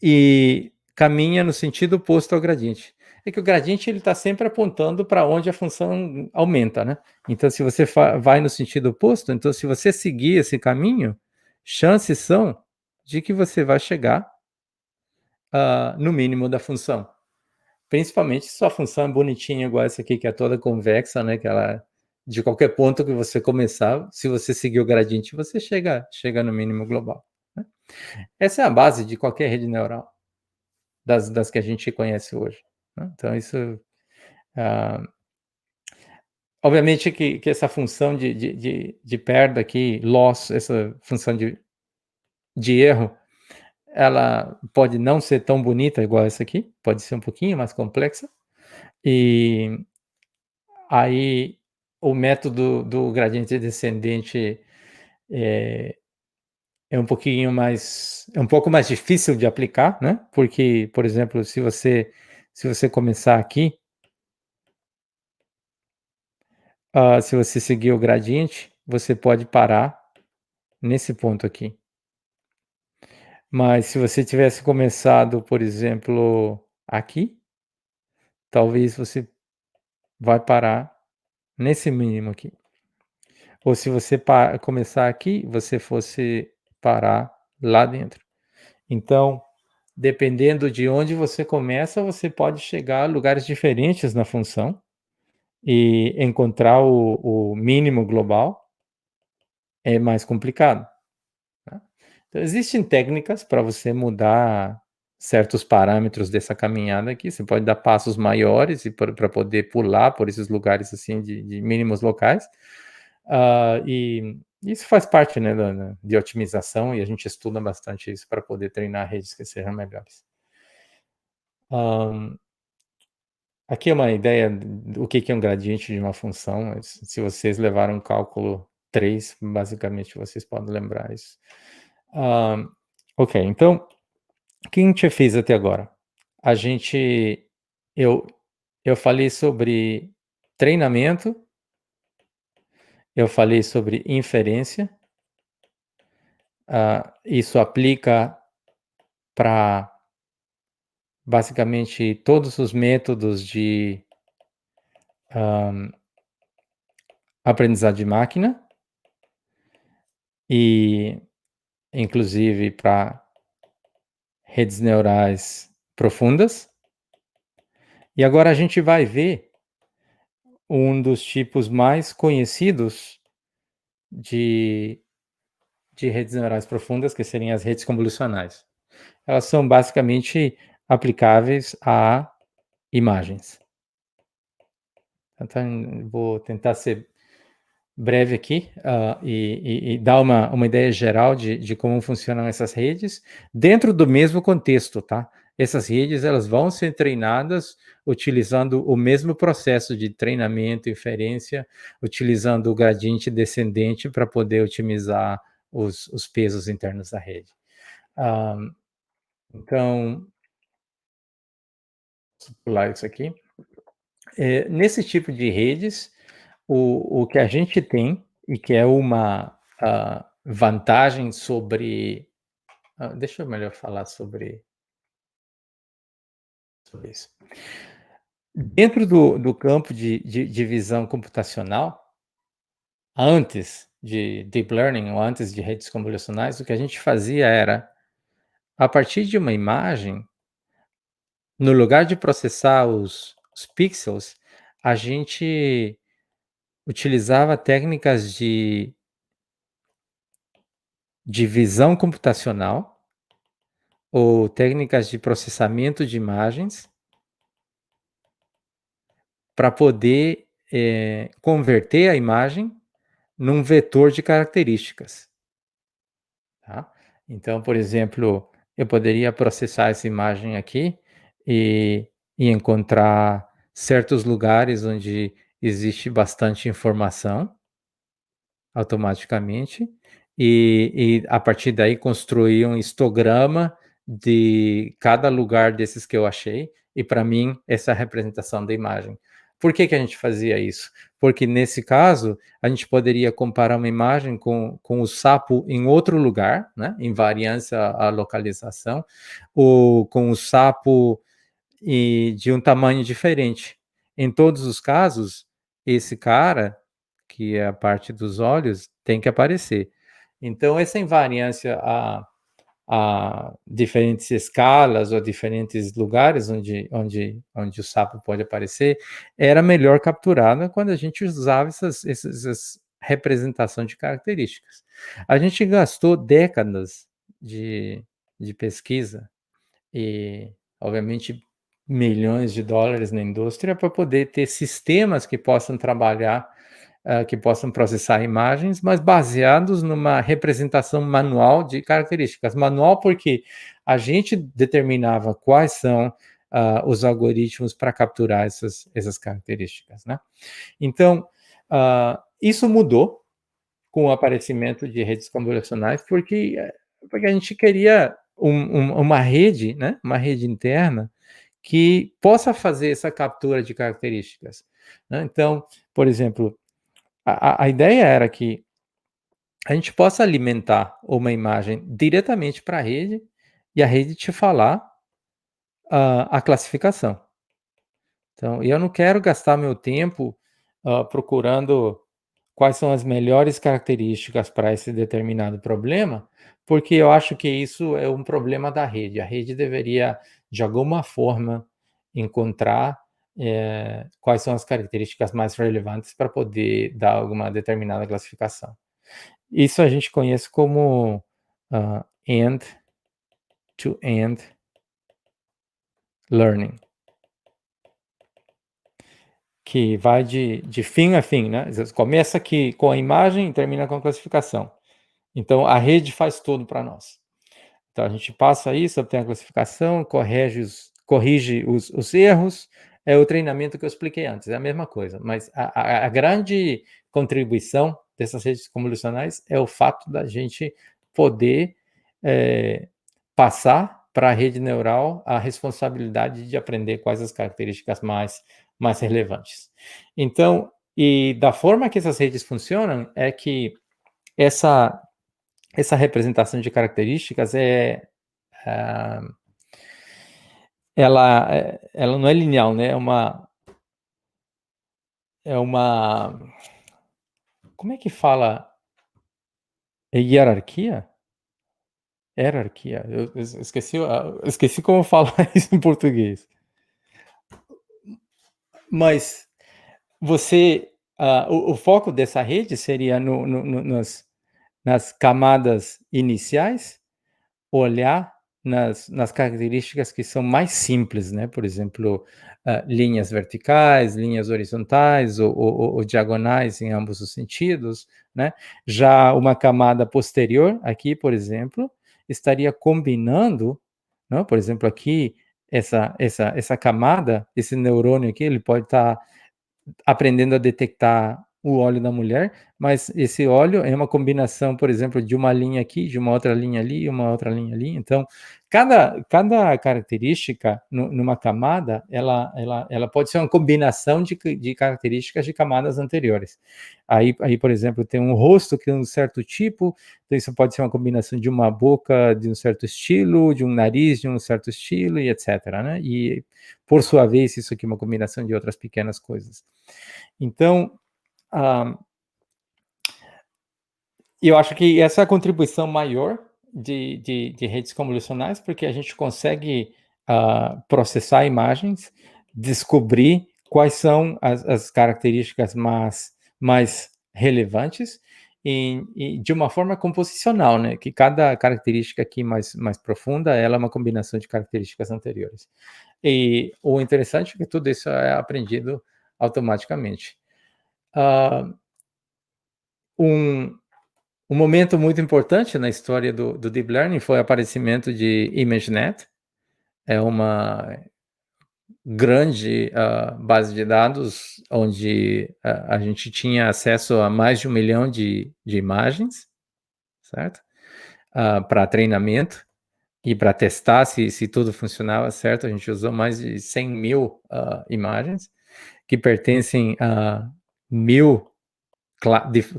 e caminha no sentido oposto ao gradiente. É que o gradiente ele está sempre apontando para onde a função aumenta, né? Então, se você vai no sentido oposto, então se você seguir esse caminho, chances são de que você vai chegar no mínimo da função. Principalmente se sua função é bonitinha, igual essa aqui, que é toda convexa, né? Que ela, de qualquer ponto que você começar, se você seguir o gradiente, você chega no mínimo global, né? Essa é a base de qualquer rede neural, das que a gente conhece hoje, né? Então, isso... obviamente que essa função de perda aqui, loss, essa função de erro, ela pode não ser tão bonita igual essa aqui, pode ser um pouquinho mais complexa, e aí o método do gradiente descendente é um pouquinho mais, é um pouco mais difícil de aplicar, né? Porque, por exemplo, se você começar aqui, se você seguir o gradiente, você pode parar nesse ponto aqui. Mas se você tivesse começado, por exemplo, aqui, talvez você vai parar nesse mínimo aqui. Ou se você começar aqui, você fosse parar lá dentro. Então, dependendo de onde você começa, você pode chegar a lugares diferentes na função e encontrar o mínimo global é mais complicado, né? Então, existem técnicas para você mudar certos parâmetros dessa caminhada aqui. Você pode dar passos maiores e para poder pular por esses lugares assim de mínimos locais. E Isso faz parte, né, de otimização, e a gente estuda bastante isso para poder treinar redes que sejam melhores. Aqui é uma ideia do que é um gradiente de uma função. Se vocês levaram cálculo 3, basicamente vocês podem lembrar isso. Ok, então, o que a gente fez até agora? Eu falei sobre treinamento, eu falei sobre inferência. Isso aplica para basicamente todos os métodos de aprendizado de máquina, e inclusive para redes neurais profundas. E agora a gente vai ver um dos tipos mais conhecidos de redes neurais profundas, que seriam as redes convolucionais. Elas são basicamente aplicáveis a imagens. Então, vou tentar ser breve aqui e dar uma ideia geral de como funcionam essas redes, dentro do mesmo contexto, tá? Essas redes, elas vão ser treinadas utilizando o mesmo processo de treinamento, inferência, utilizando o gradiente descendente para poder otimizar os pesos internos da rede. Então, vou pular isso aqui. Nesse tipo de redes, o que a gente tem, e que é uma vantagem sobre... deixa eu melhor falar sobre isso. Dentro do campo de visão computacional, antes de Deep Learning, ou antes de redes convolucionais, o que a gente fazia era, a partir de uma imagem, no lugar de processar os pixels, a gente utilizava técnicas de visão computacional, ou técnicas de processamento de imagens, para poder converter a imagem num vetor de características. Tá? Então, por exemplo, eu poderia processar essa imagem aqui e encontrar certos lugares onde existe bastante informação automaticamente, e a partir daí construir um histograma de cada lugar desses que eu achei, e para mim essa é a representação da imagem. Por que a gente fazia isso? Porque nesse caso a gente poderia comparar uma imagem com o sapo em outro lugar, né, em variância à localização, ou com o sapo de um tamanho diferente. Em todos os casos, esse cara, que é a parte dos olhos, tem que aparecer. Então, essa invariância a diferentes escalas ou diferentes lugares onde o sapo pode aparecer, era melhor capturada quando a gente usava essas representações de características. A gente gastou décadas de pesquisa e, obviamente, milhões de dólares na indústria para poder ter sistemas que possam trabalhar, que possam processar imagens, mas baseados numa representação manual de características. Manual porque a gente determinava quais são os algoritmos para capturar essas características, né? Então, isso mudou com o aparecimento de redes convolucionais, porque a gente queria uma rede, né? Uma rede interna que possa fazer essa captura de características, né? Então, por exemplo, a ideia era que a gente possa alimentar uma imagem diretamente para a rede, e a rede te falar a classificação. Então, eu não quero gastar meu tempo procurando quais são as melhores características para esse determinado problema, porque eu acho que isso é um problema da rede. A rede deveria, de alguma forma, encontrar quais são as características mais relevantes para poder dar alguma determinada classificação. Isso a gente conhece como end-to-end learning. que vai de fim a fim, né? Começa aqui com a imagem e termina com a classificação. Então, a rede faz tudo para nós. Então, a gente passa isso, obtém a classificação, corrige os erros. É o treinamento que eu expliquei antes, é a mesma coisa. Mas a grande contribuição dessas redes convolucionais é o fato da gente poder passar para a rede neural a responsabilidade de aprender quais as características mais relevantes. Então, e da forma que essas redes funcionam, é que essa representação de características ela não é linear, né? É uma como é que fala? É hierarquia? Hierarquia. Eu esqueci como falar isso em português. Mas você, o foco dessa rede seria nas camadas iniciais, olhar nas características que são mais simples, né? Por exemplo, linhas verticais, linhas horizontais ou diagonais em ambos os sentidos, né? Já uma camada posterior, aqui, por exemplo, estaria combinando, não? Por exemplo, aqui, essa camada, esse neurônio aqui, ele pode estar aprendendo a detectar o óleo da mulher, mas esse óleo é uma combinação, por exemplo, de uma linha aqui, de uma outra linha ali e uma outra linha ali. Então, cada característica numa camada, ela pode ser uma combinação de características de camadas anteriores. Aí, por exemplo, tem um rosto que é um certo tipo, então isso pode ser uma combinação de uma boca de um certo estilo, de um nariz de um certo estilo, e etc., né? E, por sua vez, isso aqui é uma combinação de outras pequenas coisas. Então, eu acho que essa é a contribuição maior de redes convolucionais, porque a gente consegue processar imagens, descobrir quais são as características mais relevantes e de uma forma composicional, né? Que cada característica aqui mais profunda, ela é uma combinação de características anteriores. E o interessante é que tudo isso é aprendido automaticamente. Um momento muito importante na história do Deep Learning foi o aparecimento de ImageNet. É uma grande base de dados onde a gente tinha acesso a mais de 1 milhão de imagens, certo? Para treinamento e para testar se tudo funcionava certo. A gente usou mais de 100 mil imagens que pertencem a 1.000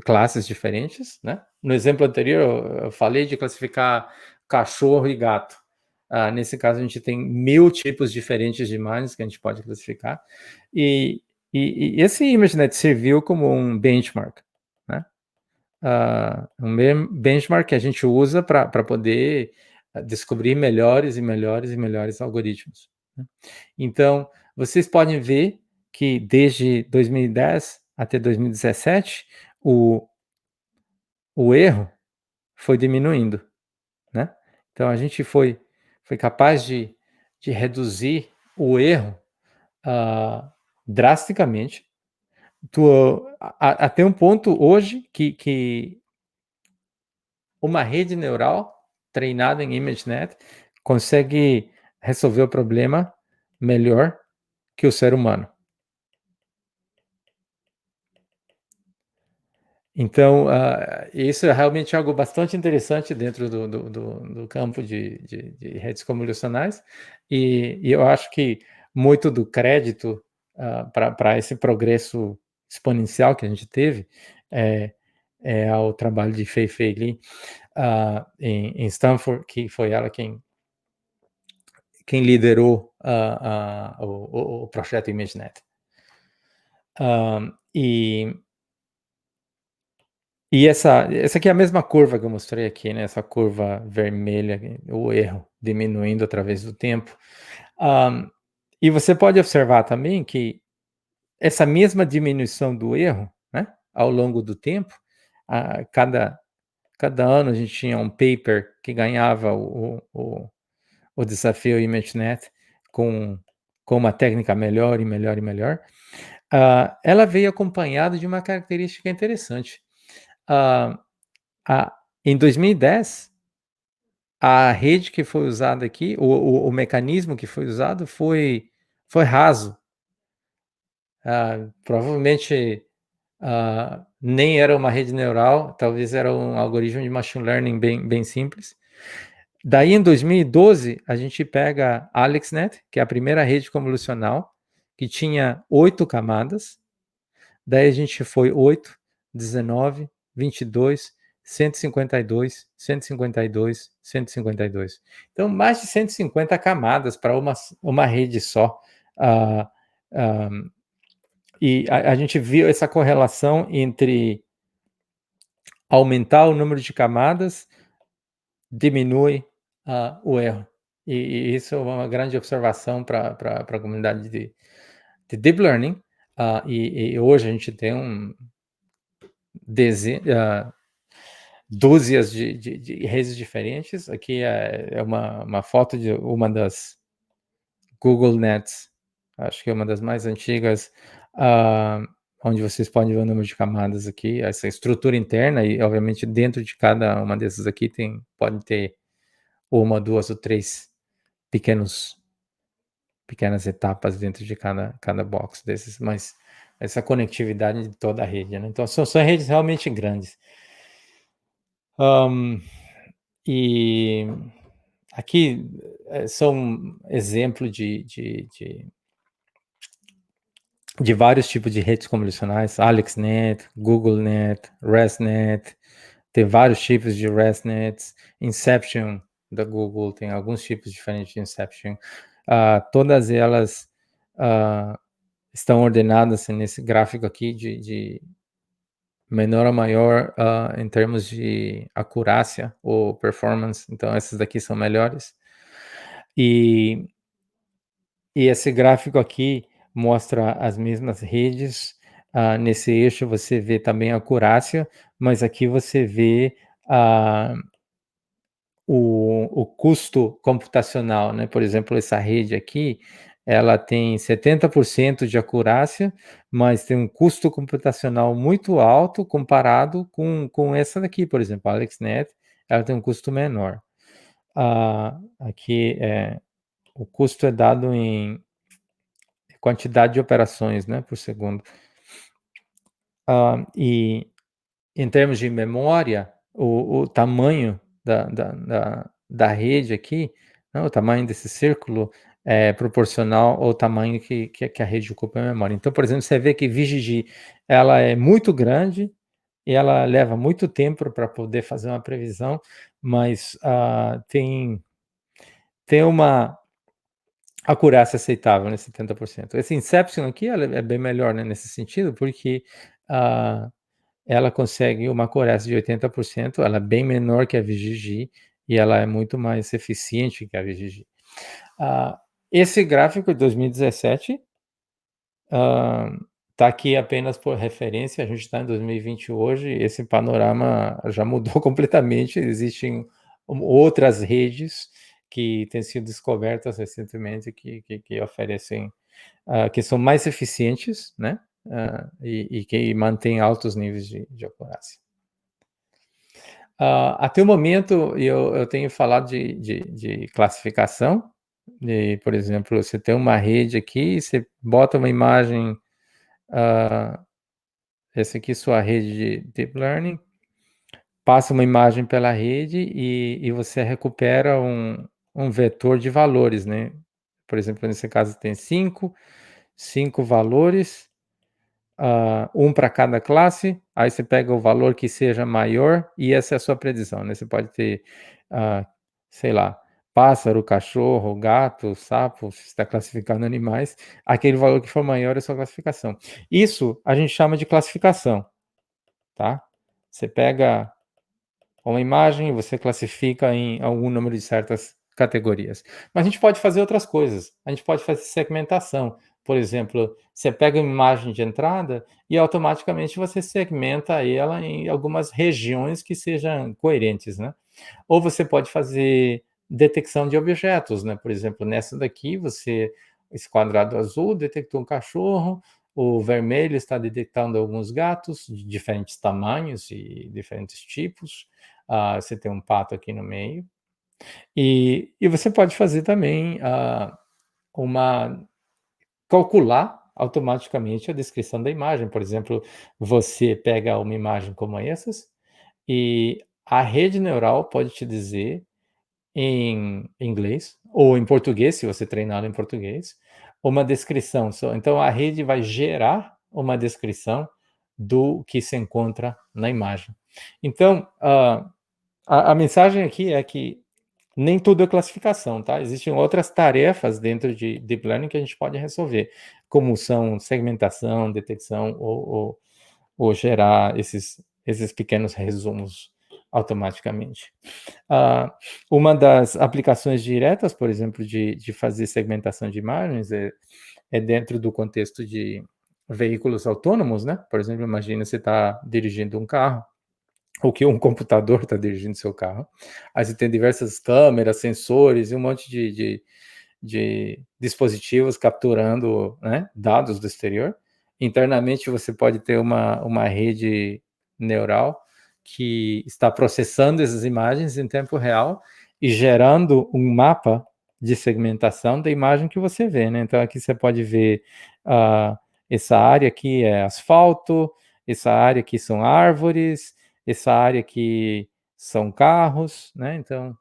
classes diferentes, né? No exemplo anterior, eu falei de classificar cachorro e gato. Nesse caso, a gente tem 1.000 tipos diferentes de imagens que a gente pode classificar. E esse ImageNet serviu como um benchmark, né? Um benchmark que a gente usa para poder descobrir melhores e melhores e melhores algoritmos, né? Então, vocês podem ver que desde 2010 até 2017, o erro foi diminuindo, né? Então, a gente foi capaz de reduzir o erro drasticamente, até um ponto hoje que uma rede neural treinada em ImageNet consegue resolver o problema melhor que o ser humano. Então, isso é realmente algo bastante interessante dentro do campo de redes convolucionais, e eu acho que muito do crédito para esse progresso exponencial que a gente teve é ao trabalho de Fei-Fei Li em Stanford, que foi ela quem liderou o projeto ImageNet. E essa aqui é a mesma curva que eu mostrei aqui, né? Essa curva vermelha, o erro diminuindo através do tempo. E você pode observar também que essa mesma diminuição do erro, né, ao longo do tempo, cada ano a gente tinha um paper que ganhava o desafio ImageNet com uma técnica melhor e melhor e melhor. ela veio acompanhada de uma característica interessante. Em 2010, a rede que foi usada aqui, o mecanismo que foi usado foi raso. Provavelmente nem era uma rede neural, talvez era um algoritmo de machine learning bem simples. Daí, em 2012, a gente pega AlexNet, que é a primeira rede convolucional, que tinha 8 camadas. Daí a gente foi 8, 19, 22, 152, 152, 152. Então, mais de 150 camadas para uma rede só. E a gente viu essa correlação entre aumentar o número de camadas, diminui o erro. E isso é uma grande observação para a comunidade de Deep Learning. E hoje a gente tem dúzias de redes diferentes. Aqui é uma foto de uma das Google Nets, acho que é uma das mais antigas, onde vocês podem ver o número de camadas aqui, essa estrutura interna, e obviamente dentro de cada uma dessas aqui pode ter uma, duas ou três pequenas etapas dentro de cada box desses, mas essa conectividade de toda a rede, né? Então são redes realmente grandes. E aqui são exemplos de vários tipos de redes convolucionais, AlexNet, GoogleNet, ResNet, tem vários tipos de ResNets, Inception da Google, tem alguns tipos diferentes de Inception. Todas elas estão ordenadas nesse gráfico aqui de menor a maior em termos de acurácia ou performance. Então, essas daqui são melhores. E esse gráfico aqui mostra as mesmas redes. Nesse eixo você vê também a acurácia, mas aqui você vê o custo computacional, né? Por exemplo, essa rede aqui, ela tem 70% de acurácia, mas tem um custo computacional muito alto comparado com essa daqui, por exemplo, a AlexNet, ela tem um custo menor. Aqui o custo é dado em quantidade de operações, né, por segundo. E em termos de memória, o tamanho da rede aqui, né, o tamanho desse círculo é proporcional ao tamanho que a rede ocupa em memória. Então, por exemplo, você vê que VGG ela é muito grande e ela leva muito tempo para poder fazer uma previsão, mas tem uma acurácia aceitável, né, 70%. Esse Inception aqui ela é bem melhor, né, nesse sentido, porque ela consegue uma acurácia de 80%, ela é bem menor que a VGG e ela é muito mais eficiente que a VGG. Esse gráfico de 2017 está aqui apenas por referência, a gente está em 2020 hoje, esse panorama já mudou completamente, existem outras redes que têm sido descobertas recentemente que oferecem, que são mais eficientes, né? E que mantém altos níveis de acurácia. Até o momento, eu tenho falado de classificação. Por exemplo, você tem uma rede aqui, você bota uma imagem, essa aqui é sua rede de Deep Learning, passa uma imagem pela rede e você recupera um vetor de valores, né? Por exemplo, nesse caso tem 5 valores, um para cada classe, aí você pega o valor que seja maior e essa é a sua predição, né? Você pode ter, sei lá, pássaro, cachorro, gato, sapo, se está classificando animais, aquele valor que for maior é a sua classificação. Isso a gente chama de classificação, tá? Você pega uma imagem e você classifica em algum número de certas categorias. Mas a gente pode fazer outras coisas, a gente pode fazer segmentação. Por exemplo, você pega uma imagem de entrada e automaticamente você segmenta ela em algumas regiões que sejam coerentes, né? Ou você pode fazer detecção de objetos, né? Por exemplo, nessa daqui, esse quadrado azul detectou um cachorro, O vermelho está detectando alguns gatos de diferentes tamanhos e diferentes tipos. Você tem um pato aqui no meio. E você pode fazer também calcular automaticamente a descrição da imagem. Por exemplo, você pega uma imagem como essas e a rede neural pode te dizer em inglês ou em português, se você treinar em português, uma descrição. Então, a rede vai gerar uma descrição do que se encontra na imagem. Então, a mensagem aqui é que nem tudo é classificação, tá? Existem outras tarefas dentro de Deep Learning que a gente pode resolver, como são segmentação, detecção ou gerar esses pequenos resumos automaticamente. Uma das aplicações diretas, por exemplo, de fazer segmentação de imagens é dentro do contexto de veículos autônomos, né? Por exemplo, imagina você está dirigindo um carro, ou que um computador está dirigindo seu carro. Aí você tem diversas câmeras, sensores e um monte de dispositivos capturando, né, dados do exterior. Internamente você pode ter uma rede neural que está processando essas imagens em tempo real e gerando um mapa de segmentação da imagem que você vê, né? Então aqui você pode ver essa área aqui é asfalto, essa área aqui são árvores, essa área aqui são carros, né? Então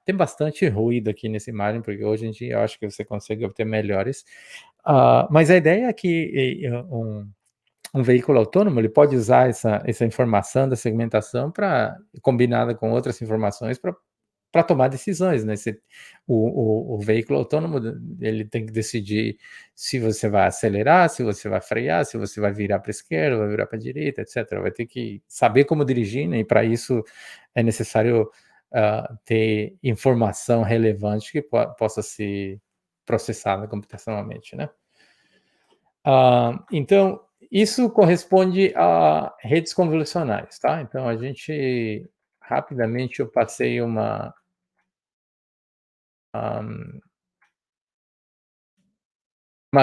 tem bastante ruído aqui nessa imagem, porque hoje em dia eu acho que você consegue obter melhores. Mas a ideia é que um veículo autônomo ele pode usar essa informação da segmentação combinada com outras informações para tomar decisões, né? O veículo autônomo ele tem que decidir se você vai acelerar, se você vai frear, se você vai virar para a esquerda, vai virar para a direita, etc. Vai ter que saber como dirigir, né? E para isso é necessário ter informação relevante que possa ser processada computacionalmente, né? Então, isso corresponde a redes convolucionais, tá? Então, rapidamente eu passei uma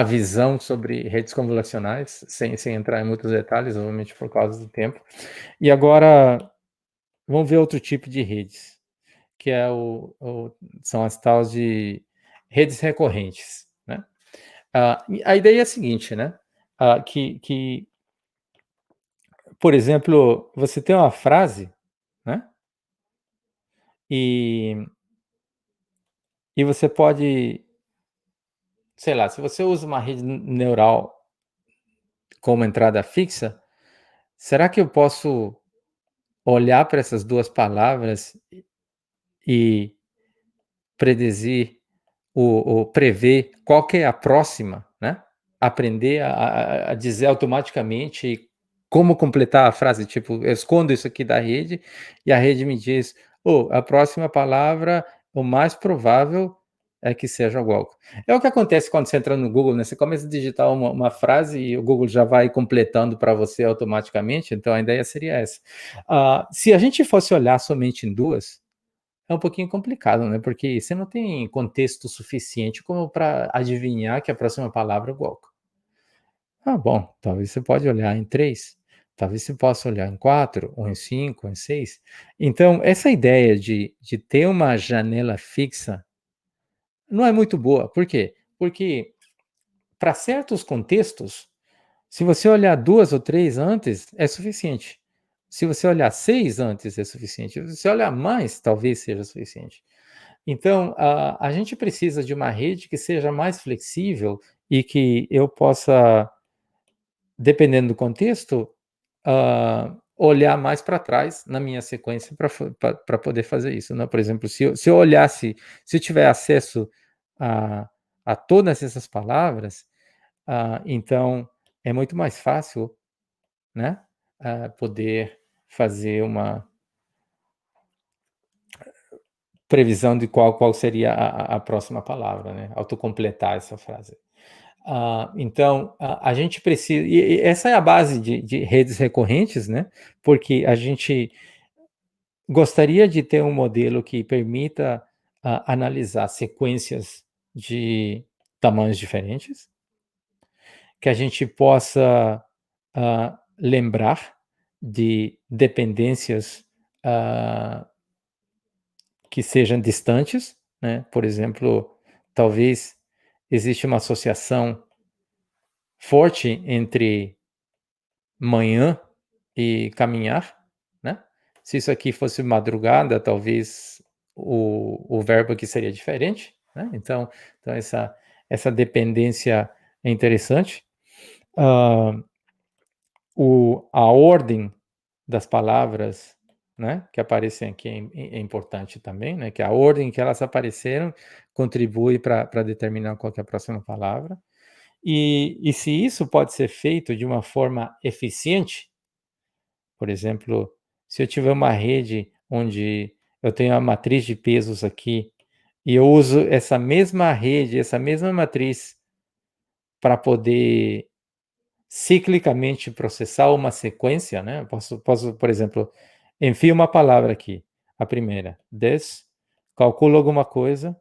visão sobre redes convolucionais, sem entrar em muitos detalhes, obviamente por causa do tempo. E agora, vamos ver outro tipo de redes, que são as tais de redes recorrentes, né? A ideia é a seguinte, né? Que, por exemplo, você tem uma frase, né? E você pode, sei lá, se você usa uma rede neural como entrada fixa, será que eu posso olhar para essas duas palavras e predizir ou prever qual que é a próxima, né? Aprender a dizer automaticamente como completar a frase, tipo, eu escondo isso aqui da rede e a rede me diz, a próxima palavra, o mais provável é que seja igual. É o que acontece quando você entra no Google, né? Você começa a digitar uma frase e o Google já vai completando para você automaticamente, então a ideia seria essa. Se a gente fosse olhar somente em duas, é um pouquinho complicado, né? Porque você não tem contexto suficiente como para adivinhar que a próxima palavra é igual. Bom, talvez você pode olhar em 3, talvez você possa olhar em 4, ou em 5, ou em 6. Então, essa ideia de ter uma janela fixa não é muito boa. Por quê? Porque para certos contextos, se você olhar 2 ou 3 antes, é suficiente. Se você olhar 6 antes, é suficiente. Se você olhar mais, talvez seja suficiente. Então, a gente precisa de uma rede que seja mais flexível e que eu possa, dependendo do contexto, olhar mais para trás na minha sequência para poder fazer isso, né? Por exemplo, se eu tiver acesso a todas essas palavras, então é muito mais fácil, né? Poder fazer uma previsão de qual seria a próxima palavra, né? Autocompletar essa frase. Então, a gente precisa... E essa é a base de redes recorrentes, né? Porque a gente gostaria de ter um modelo que permita analisar sequências de tamanhos diferentes, que a gente possa lembrar de dependências que sejam distantes, né? Por exemplo, talvez existe uma associação forte entre manhã e caminhar, né? Se isso aqui fosse madrugada, talvez o verbo aqui seria diferente, né? Então essa dependência é interessante. A ordem das palavras, né, que aparecem aqui é importante também, né? Que a ordem que elas apareceram contribui para determinar qual que é a próxima palavra. E se isso pode ser feito de uma forma eficiente, por exemplo, se eu tiver uma rede onde eu tenho a matriz de pesos aqui e eu uso essa mesma rede, essa mesma matriz para poder ciclicamente processar uma sequência, né? Posso, por exemplo, enfio uma palavra aqui, a primeira, this, calculo alguma coisa,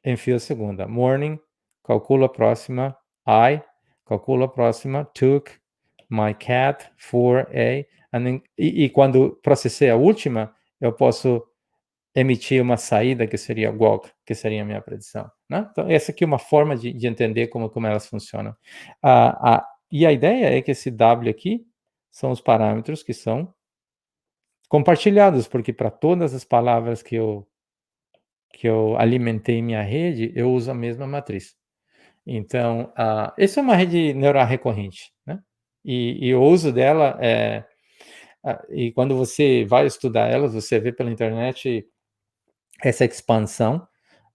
enfio a segunda, morning, calculo a próxima, I, calculo a próxima, took, my cat, for a, e quando processei a última, eu posso emitir uma saída que seria walk, que seria a minha predição, né? Então, essa aqui é uma forma de entender como elas funcionam. E a ideia é que esse W aqui são os parâmetros que são compartilhados, porque para todas as palavras que eu alimentei minha rede, eu uso a mesma matriz. Então, essa é uma rede neural recorrente, né? E o uso dela e quando você vai estudar elas, você vê pela internet essa expansão,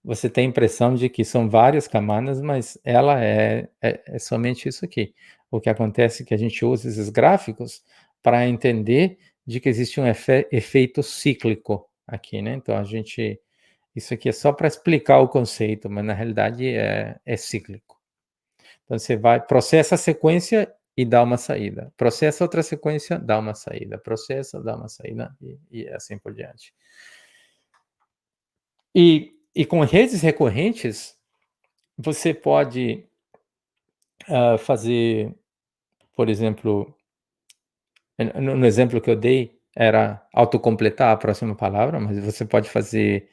você tem a impressão de que são várias camadas, mas ela é somente isso aqui. O que acontece é que a gente usa esses gráficos para entender de que existe um efeito cíclico aqui, né? Então, isso aqui é só para explicar o conceito, mas na realidade é cíclico. Então, você processa a sequência e dá uma saída. Processa outra sequência, dá uma saída. Processa, dá uma saída e assim por diante. E com redes recorrentes, você pode fazer, por exemplo, no exemplo que eu dei, era autocompletar a próxima palavra, mas você pode fazer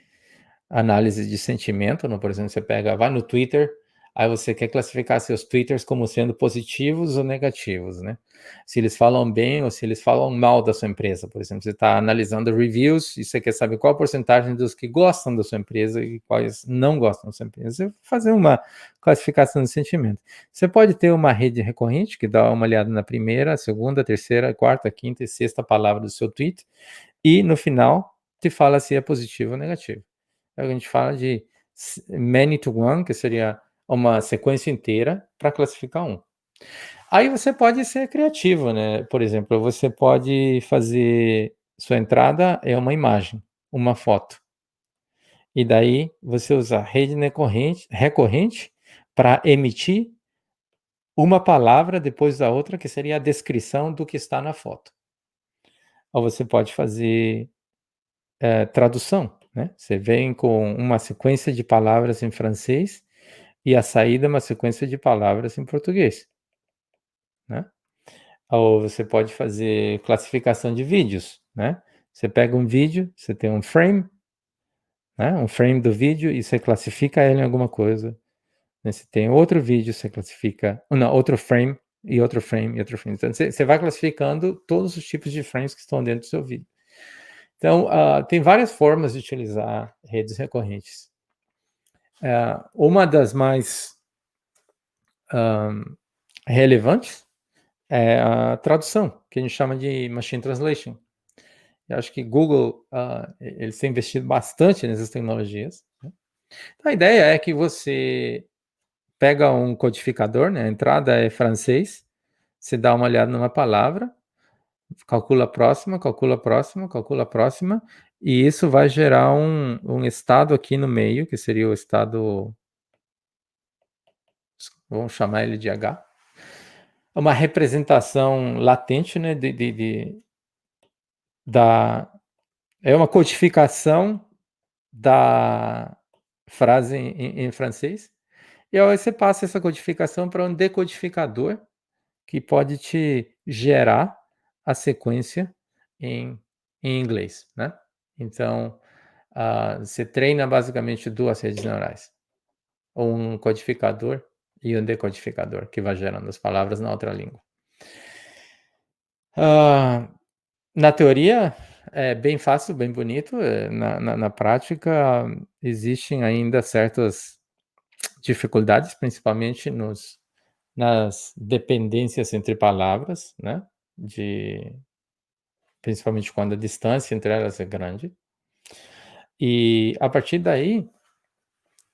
análise de sentimento, por exemplo, você vai no Twitter, aí você quer classificar seus Twitters como sendo positivos ou negativos, né? Se eles falam bem ou se eles falam mal da sua empresa, por exemplo, você está analisando reviews e você quer saber qual a porcentagem dos que gostam da sua empresa e quais não gostam da sua empresa. Você vai fazer uma classificação de sentimento. Você pode ter uma rede recorrente que dá uma olhada na primeira, segunda, terceira, quarta, quinta e sexta palavra do seu tweet e no final te fala se é positivo ou negativo. A gente fala de many to one, que seria uma sequência inteira para classificar um. Aí você pode ser criativo, né? Por exemplo, você pode fazer sua entrada é uma imagem, uma foto. E daí você usa rede recorrente para emitir uma palavra depois da outra, que seria a descrição do que está na foto. Ou você pode fazer tradução, né? Você vem com uma sequência de palavras em francês e a saída é uma sequência de palavras em português, né? Ou você pode fazer classificação de vídeos, né? Você pega um vídeo, você tem um frame, né? Um frame do vídeo e você classifica ele em alguma coisa. Né? Você tem outro vídeo, você classifica, não, outro frame e outro frame e outro frame. Então você vai classificando todos os tipos de frames que estão dentro do seu vídeo. Então, tem várias formas de utilizar redes recorrentes. Uma das mais relevantes é a tradução, que a gente chama de machine translation. Eu acho que Google, eles têm investido bastante nessas tecnologias. Né? Então, a ideia é que você pega um codificador, né? A entrada é francês, você dá uma olhada numa palavra, calcula a próxima, calcula a próxima, calcula a próxima, e isso vai gerar um estado aqui no meio, que seria o estado, vamos chamar ele de H, uma representação latente, né, é uma codificação da frase em francês, E aí você passa essa codificação para um decodificador que pode te gerar a sequência em inglês, né? Então, você treina basicamente 2 redes neurais, um codificador e um decodificador, que vai gerando as palavras na outra língua. Na teoria, é bem fácil, bem bonito. Na prática, existem ainda certas dificuldades, principalmente nas dependências entre palavras, né? Principalmente quando a distância entre elas é grande. E a partir daí,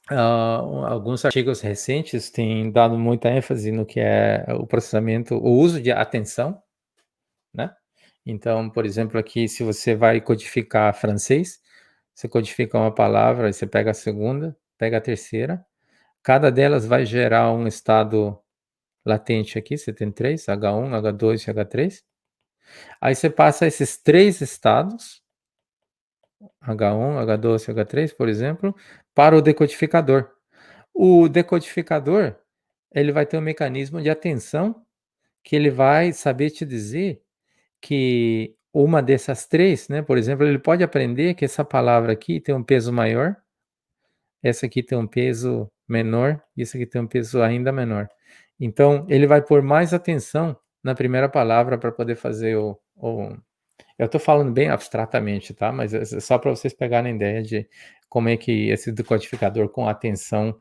alguns artigos recentes têm dado muita ênfase no que é o processamento, o uso de atenção, né? Então, por exemplo, aqui, se você vai codificar francês, você codifica uma palavra, aí você pega a segunda, pega a terceira, cada delas vai gerar um estado latente aqui, você tem 3, H1, H2 e H3. Aí você passa esses 3 estados, H1, H2 e H3, por exemplo, para o decodificador. O decodificador, ele vai ter um mecanismo de atenção que ele vai saber te dizer que uma dessas 3, né, por exemplo, ele pode aprender que essa palavra aqui tem um peso maior, essa aqui tem um peso menor, e essa aqui tem um peso ainda menor. Então, ele vai pôr mais atenção na primeira palavra para poder fazer eu estou falando bem abstratamente, tá? Mas é só para vocês pegarem ideia de como é que esse decodificador com atenção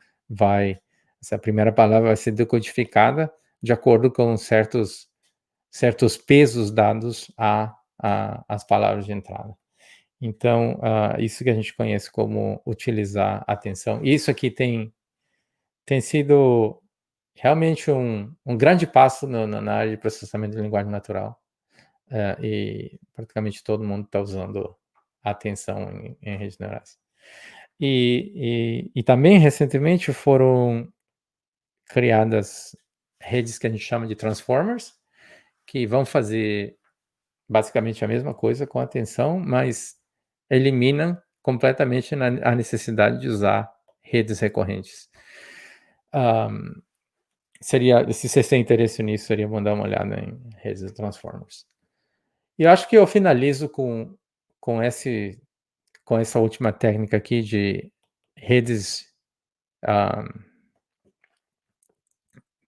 essa primeira palavra vai ser decodificada de acordo com certos pesos dados às palavras de entrada. Então, isso que a gente conhece como utilizar atenção. Isso aqui tem sido realmente um grande passo na área de processamento de linguagem natural. E praticamente todo mundo está usando atenção em redes neurais. E também, recentemente, foram criadas redes que a gente chama de transformers, que vão fazer basicamente a mesma coisa com atenção, mas eliminam completamente a necessidade de usar redes recorrentes. Se vocês têm interesse nisso, seria bom dar uma olhada em redes de transformers. E eu acho que eu finalizo com essa última técnica aqui de redes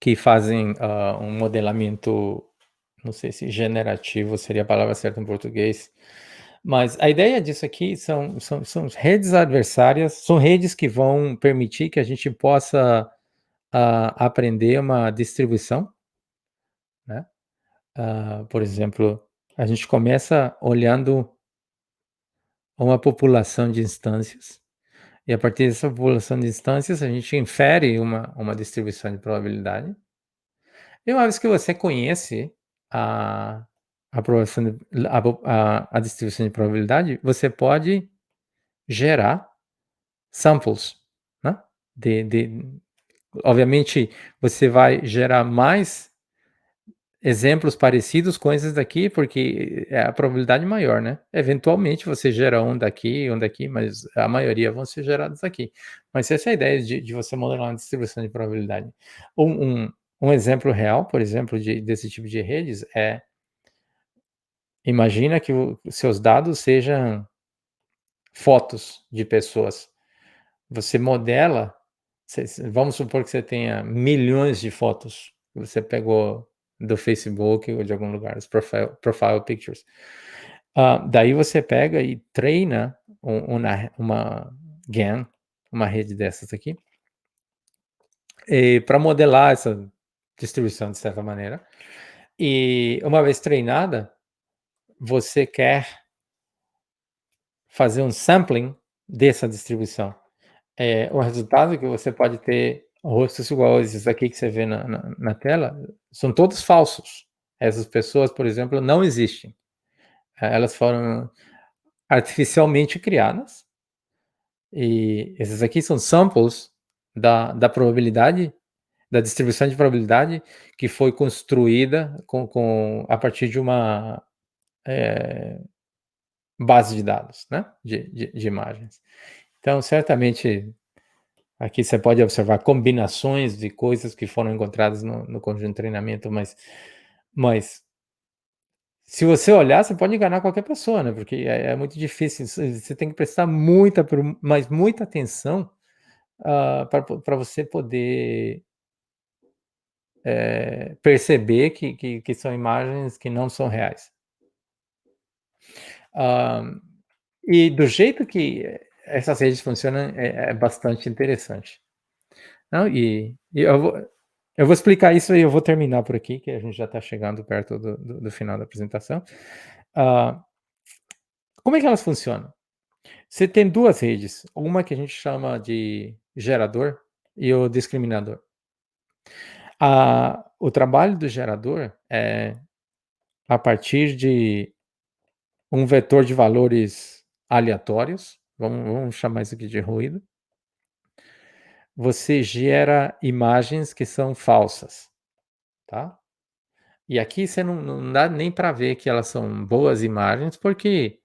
que fazem um modelamento, não sei se generativo seria a palavra certa em português, mas a ideia disso aqui são redes adversárias, são redes que vão permitir que a gente possa aprender uma distribuição, né? Por exemplo, a gente começa olhando uma população de instâncias, e a partir dessa população de instâncias a gente infere uma distribuição de probabilidade. E uma vez que você conhece a distribuição de probabilidade, você pode gerar samples, né? Obviamente, você vai gerar mais exemplos parecidos com esses daqui, porque é a probabilidade maior, né? Eventualmente você gera um daqui, mas a maioria vão ser gerados aqui. Mas essa é a ideia de você modelar uma distribuição de probabilidade. Um exemplo real, por exemplo, desse tipo de redes imagina que os seus dados sejam fotos de pessoas. Você modela, vamos supor que você tenha milhões de fotos que você pegou do Facebook ou de algum lugar, os profile pictures. Daí você pega e treina uma GAN, uma rede dessas aqui, para modelar essa distribuição de certa maneira. E uma vez treinada, você quer fazer um sampling dessa distribuição. O resultado que você pode ter rostos igual a esses aqui que você vê na tela, são todos falsos. Essas pessoas, por exemplo, não existem. Elas foram artificialmente criadas. E esses aqui são samples da probabilidade, da distribuição de probabilidade que foi construída a partir de uma base de dados, né? De imagens. Então, certamente, Aqui você pode observar combinações de coisas que foram encontradas no conjunto de treinamento, mas se você olhar, você pode enganar qualquer pessoa, né? Porque é muito difícil. Você tem que prestar muita atenção para você poder perceber que são imagens que não são reais. E do jeito que essas redes funcionam é bastante interessante. Não, e eu vou explicar isso e eu vou terminar por aqui, que a gente já está chegando perto do final da apresentação. Como é que elas funcionam? Você tem duas redes, uma que a gente chama de gerador e o discriminador. O trabalho do gerador é a partir de um vetor de valores aleatórios, vamos chamar isso aqui de ruído, você gera imagens que são falsas, tá? E aqui você não dá nem para ver que elas são boas imagens, porque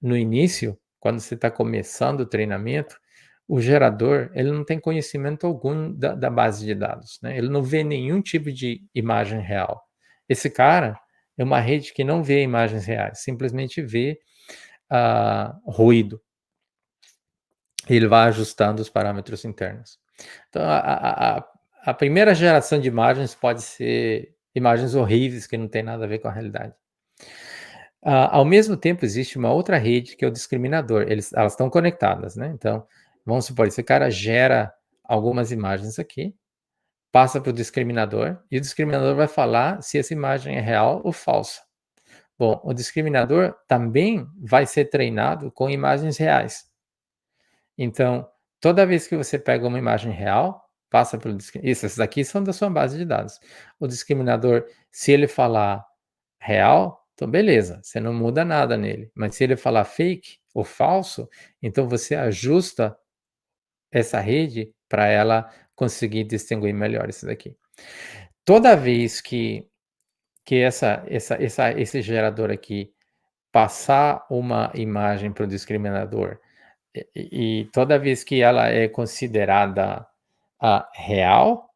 no início, quando você está começando o treinamento, o gerador ele não tem conhecimento algum da base de dados, né? Ele não vê nenhum tipo de imagem real. Esse cara é uma rede que não vê imagens reais, simplesmente vê ruído. Ele vai ajustando os parâmetros internos. Então, a primeira geração de imagens pode ser imagens horríveis que não tem nada a ver com a realidade. Ao mesmo tempo, existe uma outra rede que é o discriminador. Elas estão conectadas, né? Então, vamos supor, esse cara gera algumas imagens aqui, passa para o discriminador, e o discriminador vai falar se essa imagem é real ou falsa. Bom, o discriminador também vai ser treinado com imagens reais. Então, toda vez que você pega uma imagem real, passa pelo discriminador. Essas daqui são da sua base de dados. O discriminador, se ele falar real, então beleza, você não muda nada nele. Mas se ele falar fake ou falso, então você ajusta essa rede para ela conseguir distinguir melhor isso daqui. Toda vez que esse gerador aqui passar uma imagem para o discriminador e toda vez que ela é considerada real,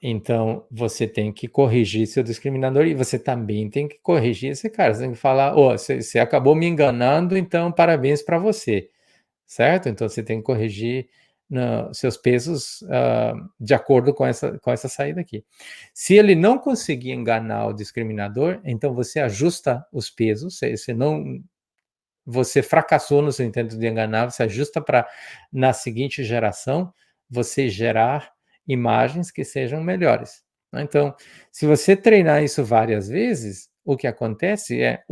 então você tem que corrigir seu discriminador e você também tem que corrigir esse cara. Você tem que falar, você acabou me enganando, então parabéns para você, certo? Então você tem que corrigir seus pesos de acordo com essa saída aqui. Se ele não conseguir enganar o discriminador, então você ajusta os pesos, você fracassou no seu intento de enganar, você ajusta para, na seguinte geração, você gerar imagens que sejam melhores. Então, se você treinar isso várias vezes, o que acontece é,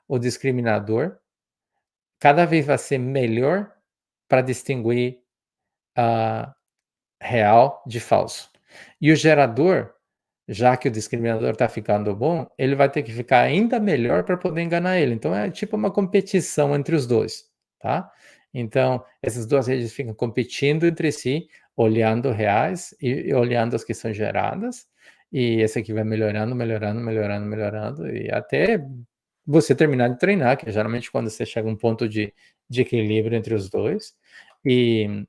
o discriminador cada vez vai ser melhor para distinguir real de falso. E o gerador, já que o discriminador está ficando bom, ele vai ter que ficar ainda melhor para poder enganar ele. Então, é tipo uma competição entre os dois, tá? Então, essas duas redes ficam competindo entre si, olhando reais e olhando as que são geradas, e esse aqui vai melhorando, e até você terminar de treinar, que é geralmente quando você chega a um ponto de equilíbrio entre os dois, e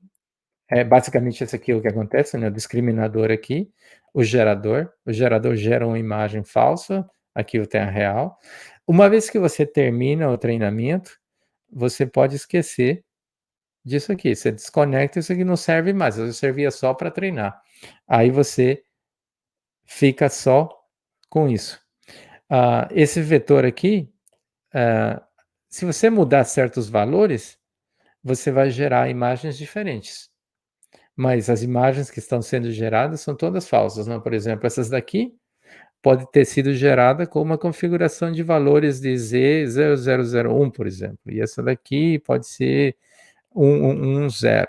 basicamente esse aqui é o que acontece, né? O discriminador aqui, o gerador gera uma imagem falsa, aqui o tem a real. Uma vez que você termina o treinamento, você pode esquecer disso aqui, você desconecta, isso aqui não serve mais, isso servia só para treinar. Aí você fica só com isso. Esse vetor aqui, se você mudar certos valores, você vai gerar imagens diferentes. Mas as imagens que estão sendo geradas são todas falsas, não? Por exemplo, essas daqui pode ter sido gerada com uma configuração de valores de Z0001, por exemplo. E essa daqui pode ser 110.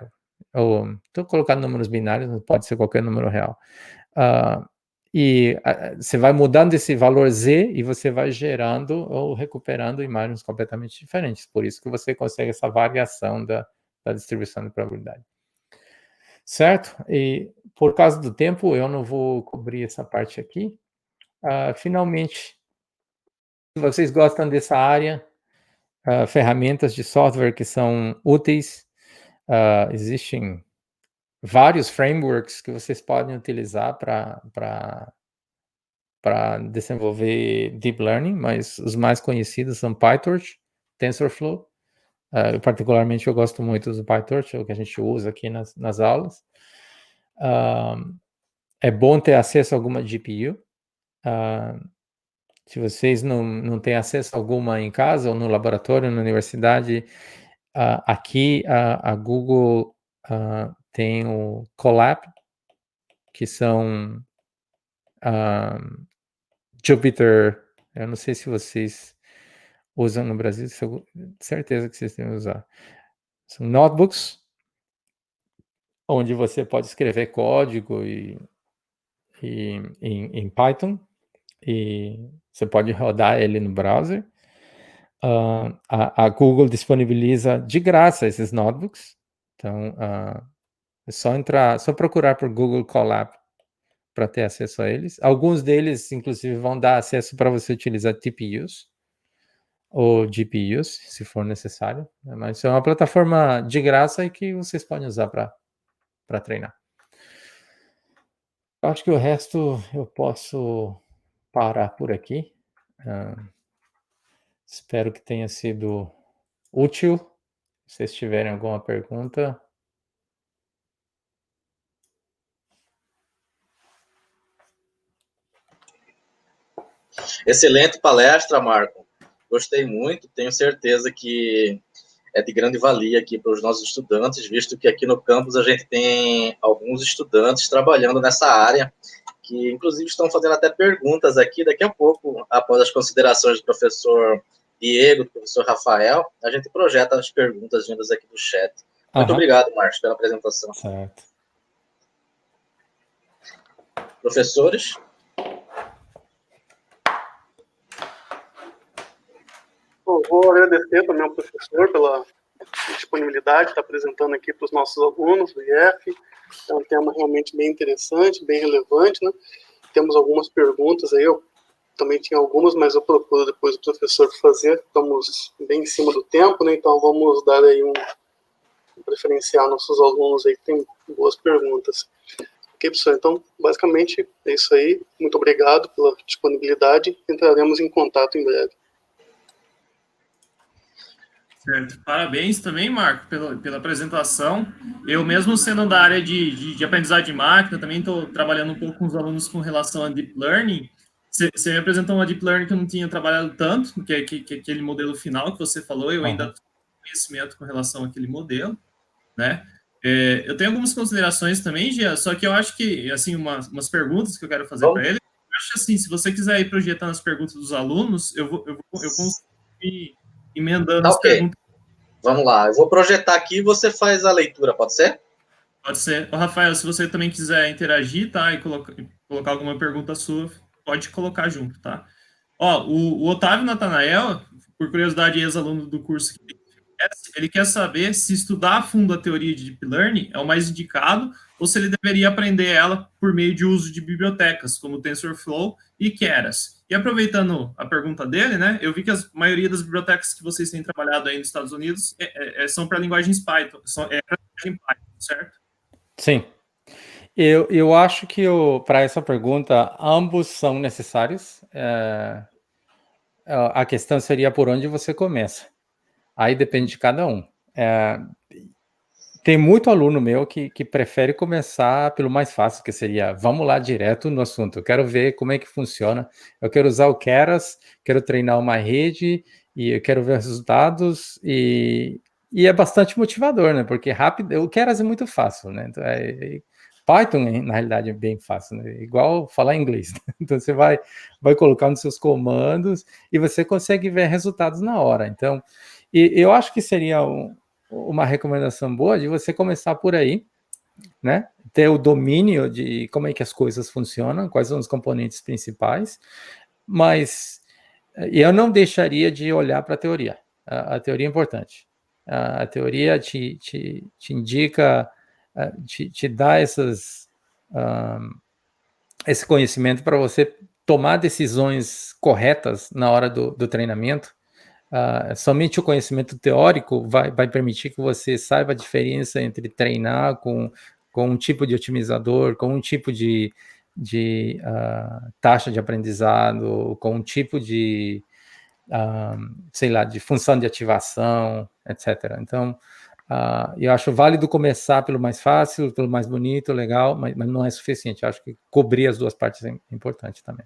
Estou colocando números binários, não pode ser qualquer número real. Você vai mudando esse valor Z e você vai gerando ou recuperando imagens completamente diferentes. Por isso que você consegue essa variação da distribuição de probabilidade. Certo? E por causa do tempo, eu não vou cobrir essa parte aqui. Finalmente, se vocês gostam dessa área, ferramentas de software que são úteis, existem vários frameworks que vocês podem utilizar para desenvolver Deep Learning, mas os mais conhecidos são PyTorch, TensorFlow. Particularmente, eu gosto muito do PyTorch, é o que a gente usa aqui nas aulas. É bom ter acesso a alguma GPU. Se vocês não têm acesso a alguma em casa ou no laboratório, na universidade, aqui a Google tem o Colab, que são Jupyter. Eu não sei se vocês usam no Brasil, certeza que vocês devem usar. São notebooks, onde você pode escrever código em Python, e você pode rodar ele no browser. A Google disponibiliza de graça esses notebooks, então é só procurar por Google Colab para ter acesso a eles. Alguns deles, inclusive, vão dar acesso para você utilizar TPUs ou GPUs, se for necessário, né? Mas é uma plataforma de graça e que vocês podem usar para treinar. Eu acho que o resto eu posso parar por aqui. Espero que tenha sido útil. Se vocês tiverem alguma pergunta. Excelente palestra, Marco. Gostei muito. Tenho certeza que é de grande valia aqui para os nossos estudantes, visto que aqui no campus a gente tem alguns estudantes trabalhando nessa área, que inclusive estão fazendo até perguntas aqui. Daqui a pouco, após as considerações do professor Diego, do professor Rafael, a gente projeta as perguntas vindas aqui do chat. Muito obrigado, Marcos, pela apresentação. Certo. Professores? Eu vou agradecer também ao professor pela disponibilidade de estar apresentando aqui para os nossos alunos do IF. É um tema realmente bem interessante, bem relevante, né? Temos algumas perguntas aí, eu também tinha algumas, mas eu procuro depois do professor fazer. Estamos bem em cima do tempo, né? Então vamos dar aí preferenciar nossos alunos aí que tem boas perguntas. Ok, professor? Então, basicamente é isso aí. Muito obrigado pela disponibilidade. Entraremos em contato em breve. Certo. Parabéns também, Marco, pela apresentação. Eu mesmo sendo da área de aprendizagem de máquina, também estou trabalhando um pouco com os alunos com relação a Deep Learning. Você me apresentou uma Deep Learning que eu não tinha trabalhado tanto, que é aquele modelo final que você falou, eu ainda tenho conhecimento com relação àquele modelo, né? Eu tenho algumas considerações também, Gia, só que eu acho que, assim, umas perguntas que eu quero fazer para ele, eu acho assim, se você quiser ir projetando as perguntas dos alunos, eu consigo ir emendando as perguntas. Vamos lá, eu vou projetar aqui e você faz a leitura, pode ser? Pode ser. Ô, Rafael, se você também quiser interagir, tá, e colocar alguma pergunta sua, pode colocar junto, tá? Ó, o Otávio Natanael, por curiosidade, ex-aluno do curso, ele quer saber se estudar a fundo a teoria de Deep Learning é o mais indicado ou se ele deveria aprender ela por meio de uso de bibliotecas, como TensorFlow e Keras. E aproveitando a pergunta dele, né, eu vi que a maioria das bibliotecas que vocês têm trabalhado aí nos Estados Unidos são para linguagens Python, para linguagem Python, certo? Sim. Eu acho que para essa pergunta, ambos são necessários. A questão seria por onde você começa. Aí depende de cada um. Tem muito aluno meu que prefere começar pelo mais fácil, que seria, vamos lá direto no assunto. Eu quero ver como é que funciona. Eu quero usar o Keras, quero treinar uma rede, e eu quero ver resultados, e é bastante motivador, né? Porque o Keras é muito fácil, né? Então, Python, na realidade, é bem fácil, né? Igual falar inglês. Né? Então, você vai colocar nos seus comandos e você consegue ver resultados na hora. Então, eu acho que seria uma recomendação boa de você começar por aí, né? Ter o domínio de como é que as coisas funcionam, quais são os componentes principais, mas eu não deixaria de olhar para a teoria. A teoria é importante. A teoria te indica, te dá esse conhecimento para você tomar decisões corretas na hora do treinamento. somente o conhecimento teórico vai permitir que você saiba a diferença entre treinar com um tipo de otimizador, com um tipo de taxa de aprendizado, com um tipo de, sei lá, de função de ativação, etc. Então, eu acho válido começar pelo mais fácil, pelo mais bonito, legal, mas não é suficiente. Eu acho que cobrir as duas partes é importante também.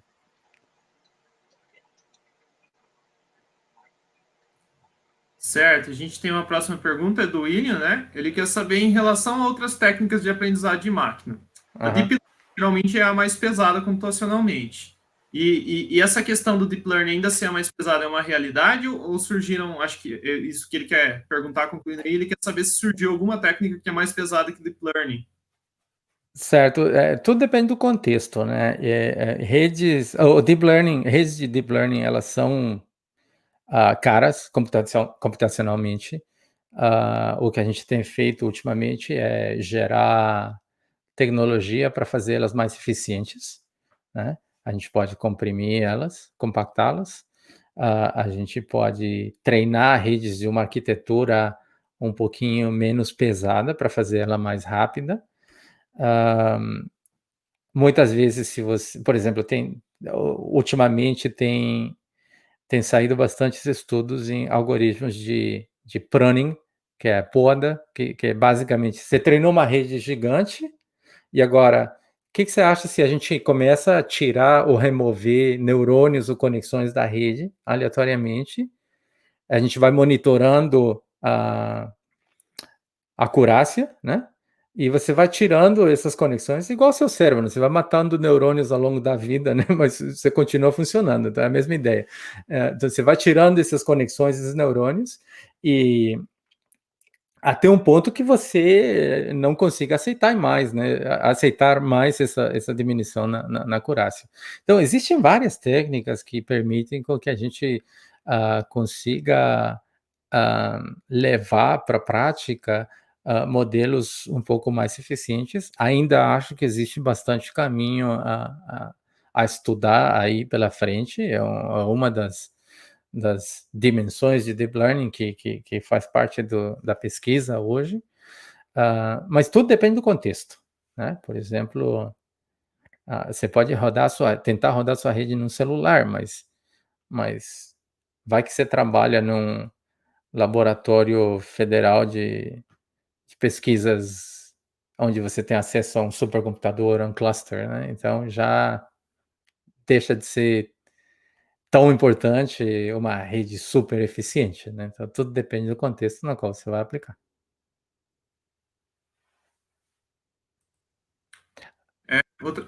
Certo, a gente tem uma próxima pergunta, é do William, né? Ele quer saber em relação a outras técnicas de aprendizado de máquina. A Deep Learning geralmente é a mais pesada computacionalmente. E essa questão do Deep Learning ainda ser a mais pesada é uma realidade ou surgiram, acho que é isso que ele quer perguntar, concluindo aí, ele quer saber se surgiu alguma técnica que é mais pesada que Deep Learning. Certo, tudo depende do contexto, né? Redes de Deep Learning, elas são caras computacionalmente. O que a gente tem feito ultimamente é gerar tecnologia para fazê-las mais eficientes, né? A gente pode comprimir elas, compactá-las, a gente pode treinar redes de uma arquitetura um pouquinho menos pesada para fazer ela mais rápida. Muitas vezes, se você, por exemplo, ultimamente tem saído bastantes estudos em algoritmos de pruning, que é poda, que é basicamente, você treinou uma rede gigante, e agora, o que você acha se a gente começa a tirar ou remover neurônios ou conexões da rede, aleatoriamente, a gente vai monitorando a acurácia, né? E você vai tirando essas conexões, igual ao seu cérebro, você vai matando neurônios ao longo da vida, né? Mas você continua funcionando, tá? É a mesma ideia. Então, você vai tirando essas conexões, esses neurônios, e até um ponto que você não consiga aceitar mais, né? Aceitar mais essa diminuição na acurácia. Então, existem várias técnicas que permitem que a gente consiga levar para a prática modelos um pouco mais eficientes. Ainda acho que existe bastante caminho a estudar aí pela frente. É uma das dimensões de Deep Learning que faz parte da pesquisa hoje. Mas tudo depende do contexto, né? Por exemplo, você pode tentar rodar sua rede num celular, mas vai que você trabalha num laboratório federal de pesquisas onde você tem acesso a um supercomputador, a um cluster, né? Então já deixa de ser tão importante uma rede super eficiente, né? Então tudo depende do contexto no qual você vai aplicar.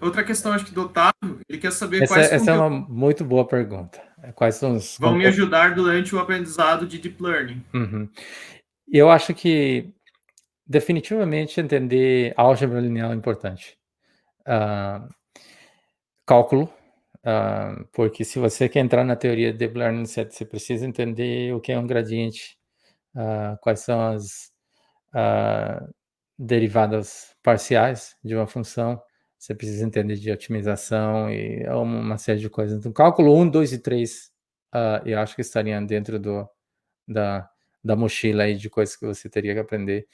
Outra questão, acho que do Otávio, ele quer saber essa é uma muito boa pergunta. Quais são os vão me ajudar durante o aprendizado de Deep Learning? Eu acho que definitivamente entender álgebra linear é importante. Cálculo, porque se você quer entrar na teoria de Deep Learning, você precisa entender o que é um gradiente, quais são as derivadas parciais de uma função, você precisa entender de otimização e uma série de coisas. Então, cálculo 1, 2 e 3, eu acho que estariam dentro da mochila aí de coisas que você teria que aprender.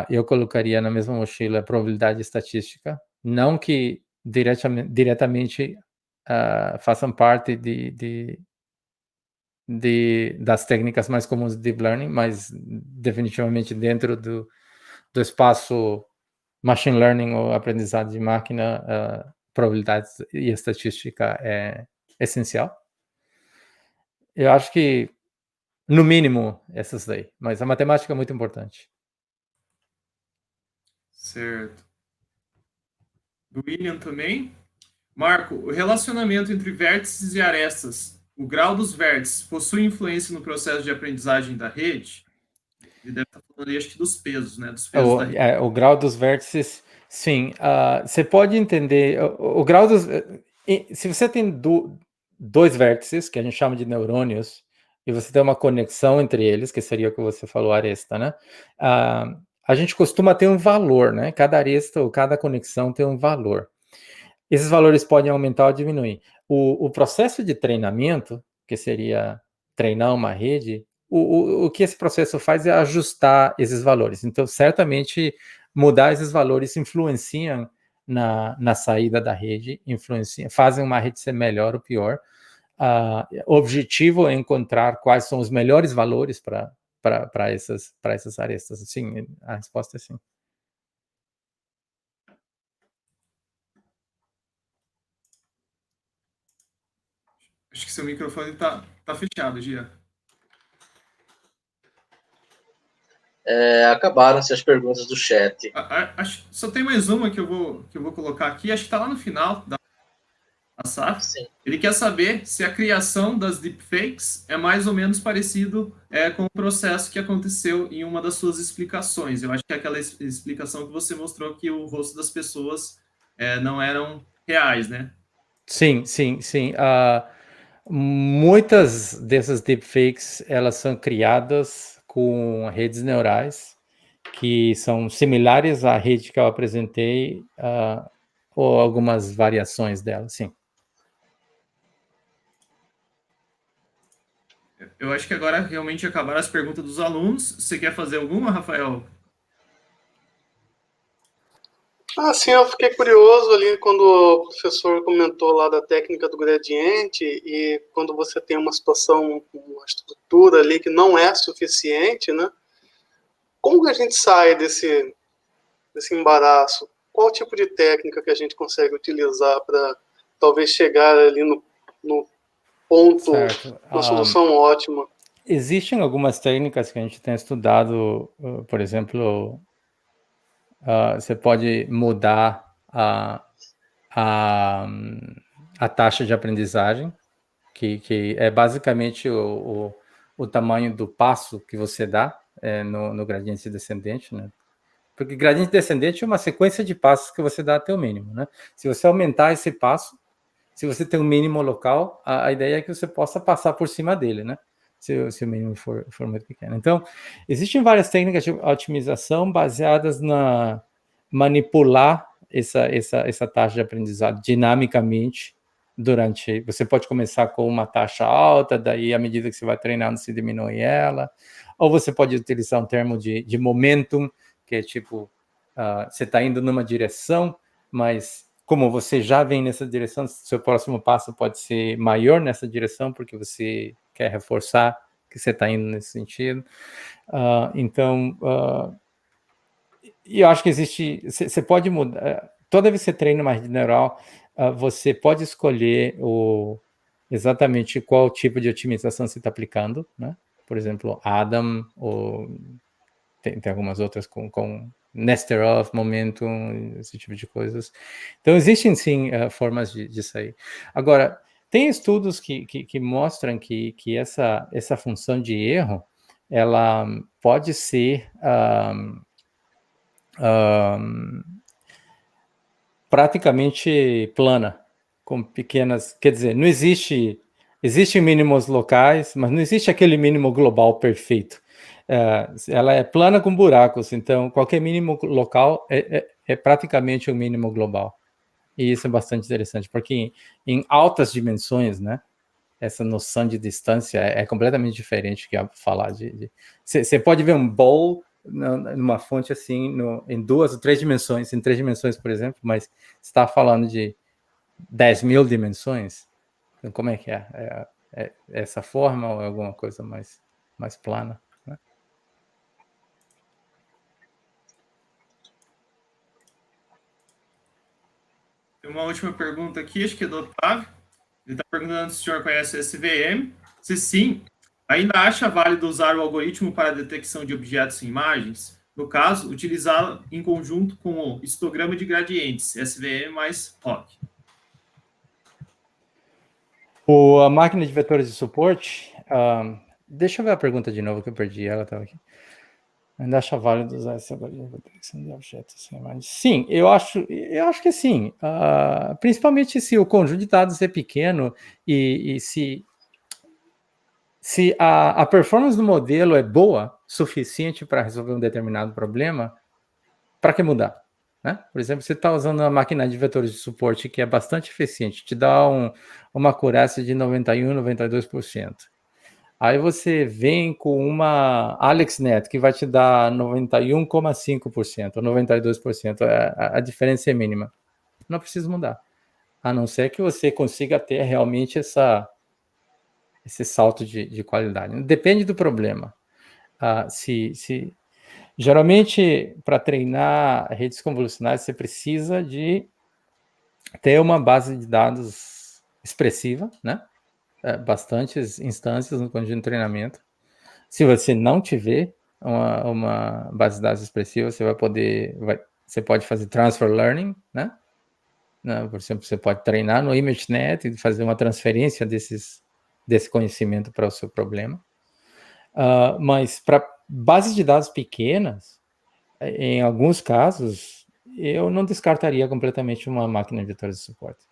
Eu colocaria na mesma mochila a probabilidade estatística, não que diretamente façam parte das técnicas mais comuns de Deep Learning, mas definitivamente dentro do espaço Machine Learning ou aprendizado de máquina, probabilidade e estatística é essencial. Eu acho que, no mínimo, essas daí, mas a matemática é muito importante. Certo. Do William também. Marco, o relacionamento entre vértices e arestas, o grau dos vértices possui influência no processo de aprendizagem da rede? Ele deve estar falando aí, acho que dos pesos, né? Dos pesos da rede. O grau dos vértices, sim. Você pode entender o grau dos... Se você tem dois vértices, que a gente chama de neurônios, e você tem uma conexão entre eles, que seria o que você falou, aresta, né? A gente costuma ter um valor, né? Cada aresta ou cada conexão tem um valor. Esses valores podem aumentar ou diminuir. O processo de treinamento, que seria treinar uma rede, o que esse processo faz é ajustar esses valores. Então, certamente, mudar esses valores influenciam na saída da rede, fazem uma rede ser melhor ou pior. O objetivo é encontrar quais são os melhores valores para essas arestas. Sim, a resposta é sim. Acho que seu microfone tá fechado, Gia. Acabaram-se as perguntas do chat. Só tem mais uma que eu vou colocar aqui. Acho que está lá no final da SAF. Sim. Ele quer saber se a criação das deepfakes é mais ou menos parecido com o processo que aconteceu em uma das suas explicações. Eu acho que é aquela explicação que você mostrou que o rosto das pessoas não eram reais, né? Sim. Muitas dessas deepfakes, elas são criadas com redes neurais que são similares à rede que eu apresentei, ou algumas variações dela, sim. Eu acho que agora realmente acabaram as perguntas dos alunos. Você quer fazer alguma, Rafael? Sim, eu fiquei curioso ali quando o professor comentou lá da técnica do gradiente e quando você tem uma situação, uma estrutura ali que não é suficiente, né? Como que a gente sai desse embaraço? Qual tipo de técnica que a gente consegue utilizar para talvez chegar ali no ponto, uma solução ótima? Existem algumas técnicas que a gente tem estudado, por exemplo, você pode mudar a taxa de aprendizagem, que é basicamente o tamanho do passo que você dá no gradiente descendente, né? Porque gradiente descendente é uma sequência de passos que você dá até o mínimo, né? Se você aumentar esse passo, se você tem um mínimo local, a ideia é que você possa passar por cima dele, né? Se o mínimo for muito pequeno. Então, existem várias técnicas de otimização baseadas na manipular essa taxa de aprendizado dinamicamente você pode começar com uma taxa alta, daí à medida que você vai treinando, você diminui ela, ou você pode utilizar um termo de momentum, que é tipo, você está indo numa direção, mas como você já vem nessa direção, seu próximo passo pode ser maior nessa direção, porque você quer reforçar que você está indo nesse sentido. Então, eu acho que você pode mudar, toda vez que você treina uma rede neural, você pode escolher exatamente qual tipo de otimização você está aplicando, né? Por exemplo, Adam, ou tem algumas outras com Nesterov, Momentum, esse tipo de coisas. Então, existem, sim, formas de sair. Agora, tem estudos que mostram que essa função de erro, ela pode ser praticamente plana, com pequenas... Quer dizer, não existem mínimos locais, mas não existe aquele mínimo global perfeito. Ela é plana com buracos, então qualquer mínimo local é praticamente um mínimo global. E isso é bastante interessante, porque em altas dimensões, né, essa noção de distância é completamente diferente que falar Você pode ver um bowl numa fonte assim, em 2 ou 3 dimensões, em 3 dimensões, por exemplo, mas você está falando de 10.000 dimensões, então como é que é? É essa forma ou é alguma coisa mais plana? Né? Tem uma última pergunta aqui, acho que é do Otávio. Ele está perguntando se o senhor conhece o SVM. Se sim, ainda acha válido usar o algoritmo para a detecção de objetos em imagens? No caso, utilizá-lo em conjunto com o histograma de gradientes, SVM mais ROC. A máquina de vetores de suporte, deixa eu ver a pergunta de novo que eu perdi, ela estava aqui. Ainda acha válido usar esse algoritmo para detecção de objetos em imagens? Sim, eu acho que sim. Principalmente se o conjunto de dados é pequeno e se a performance do modelo é boa, suficiente para resolver um determinado problema, para que mudar? Né? Por exemplo, você está usando uma máquina de vetores de suporte que é bastante eficiente, te dá uma acurácia de 91%, 92%. Aí você vem com uma AlexNet que vai te dar 91,5% ou 92%. A diferença é mínima. Não precisa mudar. A não ser que você consiga ter realmente esse salto de qualidade. Depende do problema. Geralmente, para treinar redes convolucionais, você precisa de ter uma base de dados expressiva, né? Bastantes instâncias no conjunto de treinamento. Se você não tiver uma base de dados expressiva, você pode fazer transfer learning, né? Por exemplo, você pode treinar no ImageNet e fazer uma transferência desse conhecimento para o seu problema. Mas para bases de dados pequenas, em alguns casos, eu não descartaria completamente uma máquina de vetores de suporte.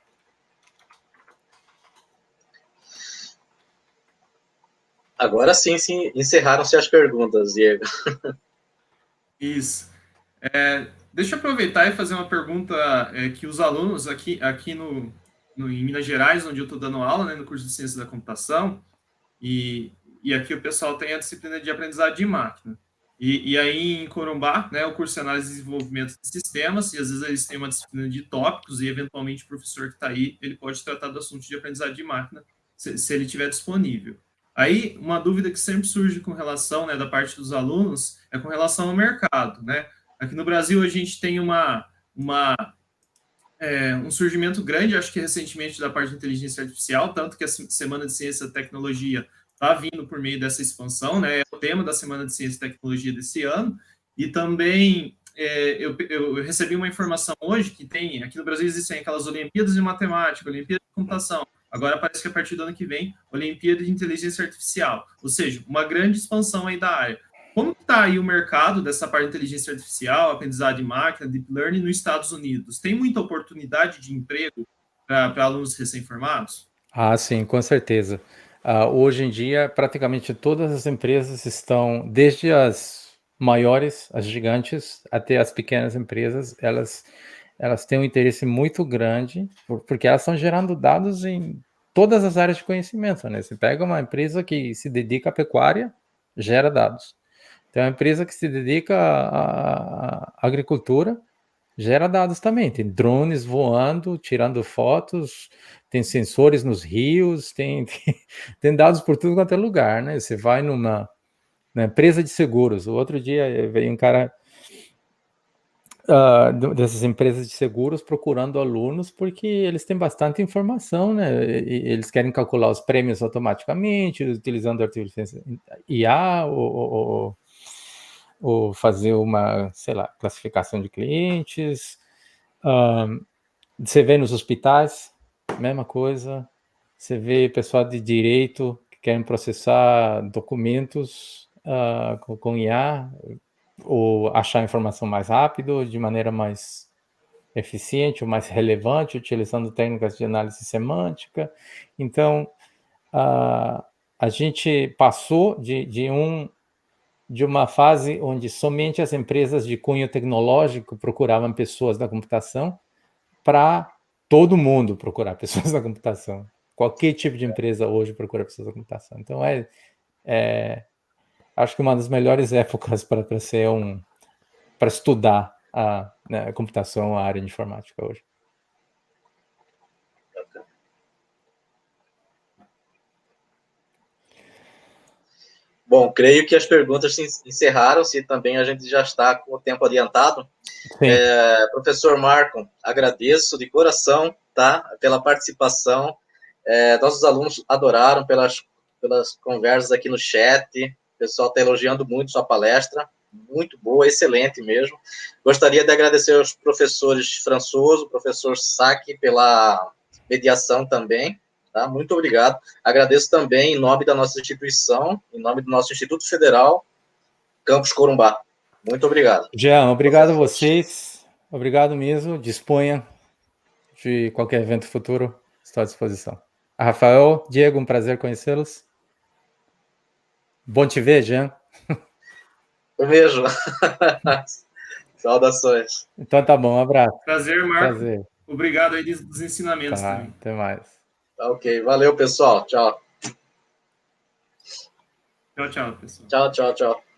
Agora sim, encerraram-se as perguntas, Diego. Isso. Deixa eu aproveitar e fazer uma pergunta que os alunos aqui em Minas Gerais, onde eu estou dando aula, né, no curso de Ciência da Computação, e aqui o pessoal tem a disciplina de aprendizagem de máquina. E aí em Corumbá, né, o curso de análise e desenvolvimento de sistemas, e às vezes eles têm uma disciplina de tópicos, e eventualmente o professor que está aí, ele pode tratar do assunto de aprendizagem de máquina, se ele estiver disponível. Aí, uma dúvida que sempre surge com relação, né, da parte dos alunos, é com relação ao mercado, né? Aqui no Brasil, a gente tem um surgimento grande, acho que recentemente, da parte de inteligência artificial, tanto que a Semana de Ciência e Tecnologia está vindo por meio dessa expansão, né? É o tema da Semana de Ciência e Tecnologia desse ano. E também, eu recebi uma informação hoje que aqui no Brasil existem aquelas Olimpíadas de Matemática, Olimpíadas de Computação. Agora parece que a partir do ano que vem, Olimpíada de Inteligência Artificial. Ou seja, uma grande expansão aí da área. Como está aí o mercado dessa parte de inteligência artificial, aprendizagem de máquina, deep learning nos Estados Unidos? Tem muita oportunidade de emprego para alunos recém-formados? Sim, com certeza. Hoje em dia, praticamente todas as empresas estão, desde as maiores, as gigantes, até as pequenas empresas, elas têm um interesse muito grande, porque elas estão gerando dados em todas as áreas de conhecimento, né? Você pega uma empresa que se dedica à pecuária, gera dados. Tem uma empresa que se dedica à agricultura, gera dados também. Tem drones voando, tirando fotos, tem sensores nos rios, tem dados por tudo quanto é lugar, né? Você vai numa empresa de seguros. O outro dia veio um cara dessas empresas de seguros procurando alunos porque eles têm bastante informação, né? E eles querem calcular os prêmios automaticamente, utilizando a IA ou fazer uma, sei lá, classificação de clientes. Você vê nos hospitais, mesma coisa. Você vê pessoal de direito que querem processar documentos com IA, ou achar informação mais rápido, de maneira mais eficiente, ou mais relevante, utilizando técnicas de análise semântica. Então, a gente passou de uma fase onde somente as empresas de cunho tecnológico procuravam pessoas da computação para todo mundo procurar pessoas da computação. Qualquer tipo de empresa hoje procura pessoas da computação. Então, acho que uma das melhores épocas para estudar a computação, a área de informática hoje. Bom, creio que as perguntas se encerraram-se e também a gente já está com o tempo adiantado. Professor Marco, agradeço de coração, tá, pela participação. Nossos alunos adoraram pelas conversas aqui no chat. O pessoal está elogiando muito sua palestra. Muito boa, excelente mesmo. Gostaria de agradecer aos professores Françoso, professor Saki, pela mediação também. Tá? Muito obrigado. Agradeço também em nome da nossa instituição, em nome do nosso Instituto Federal, Campus Corumbá. Muito obrigado. Jean, obrigado a vocês. Obrigado mesmo. Disponha de qualquer evento futuro. Estou à disposição. Rafael, Diego, um prazer conhecê-los. Bom te ver, Jean. Eu vejo. Saudações. Então tá bom, um abraço. Prazer, Marco. Prazer. Obrigado aí dos ensinamentos também. Até mais. Tá ok. Valeu, pessoal. Tchau. Tchau, tchau, pessoal. Tchau, tchau, tchau.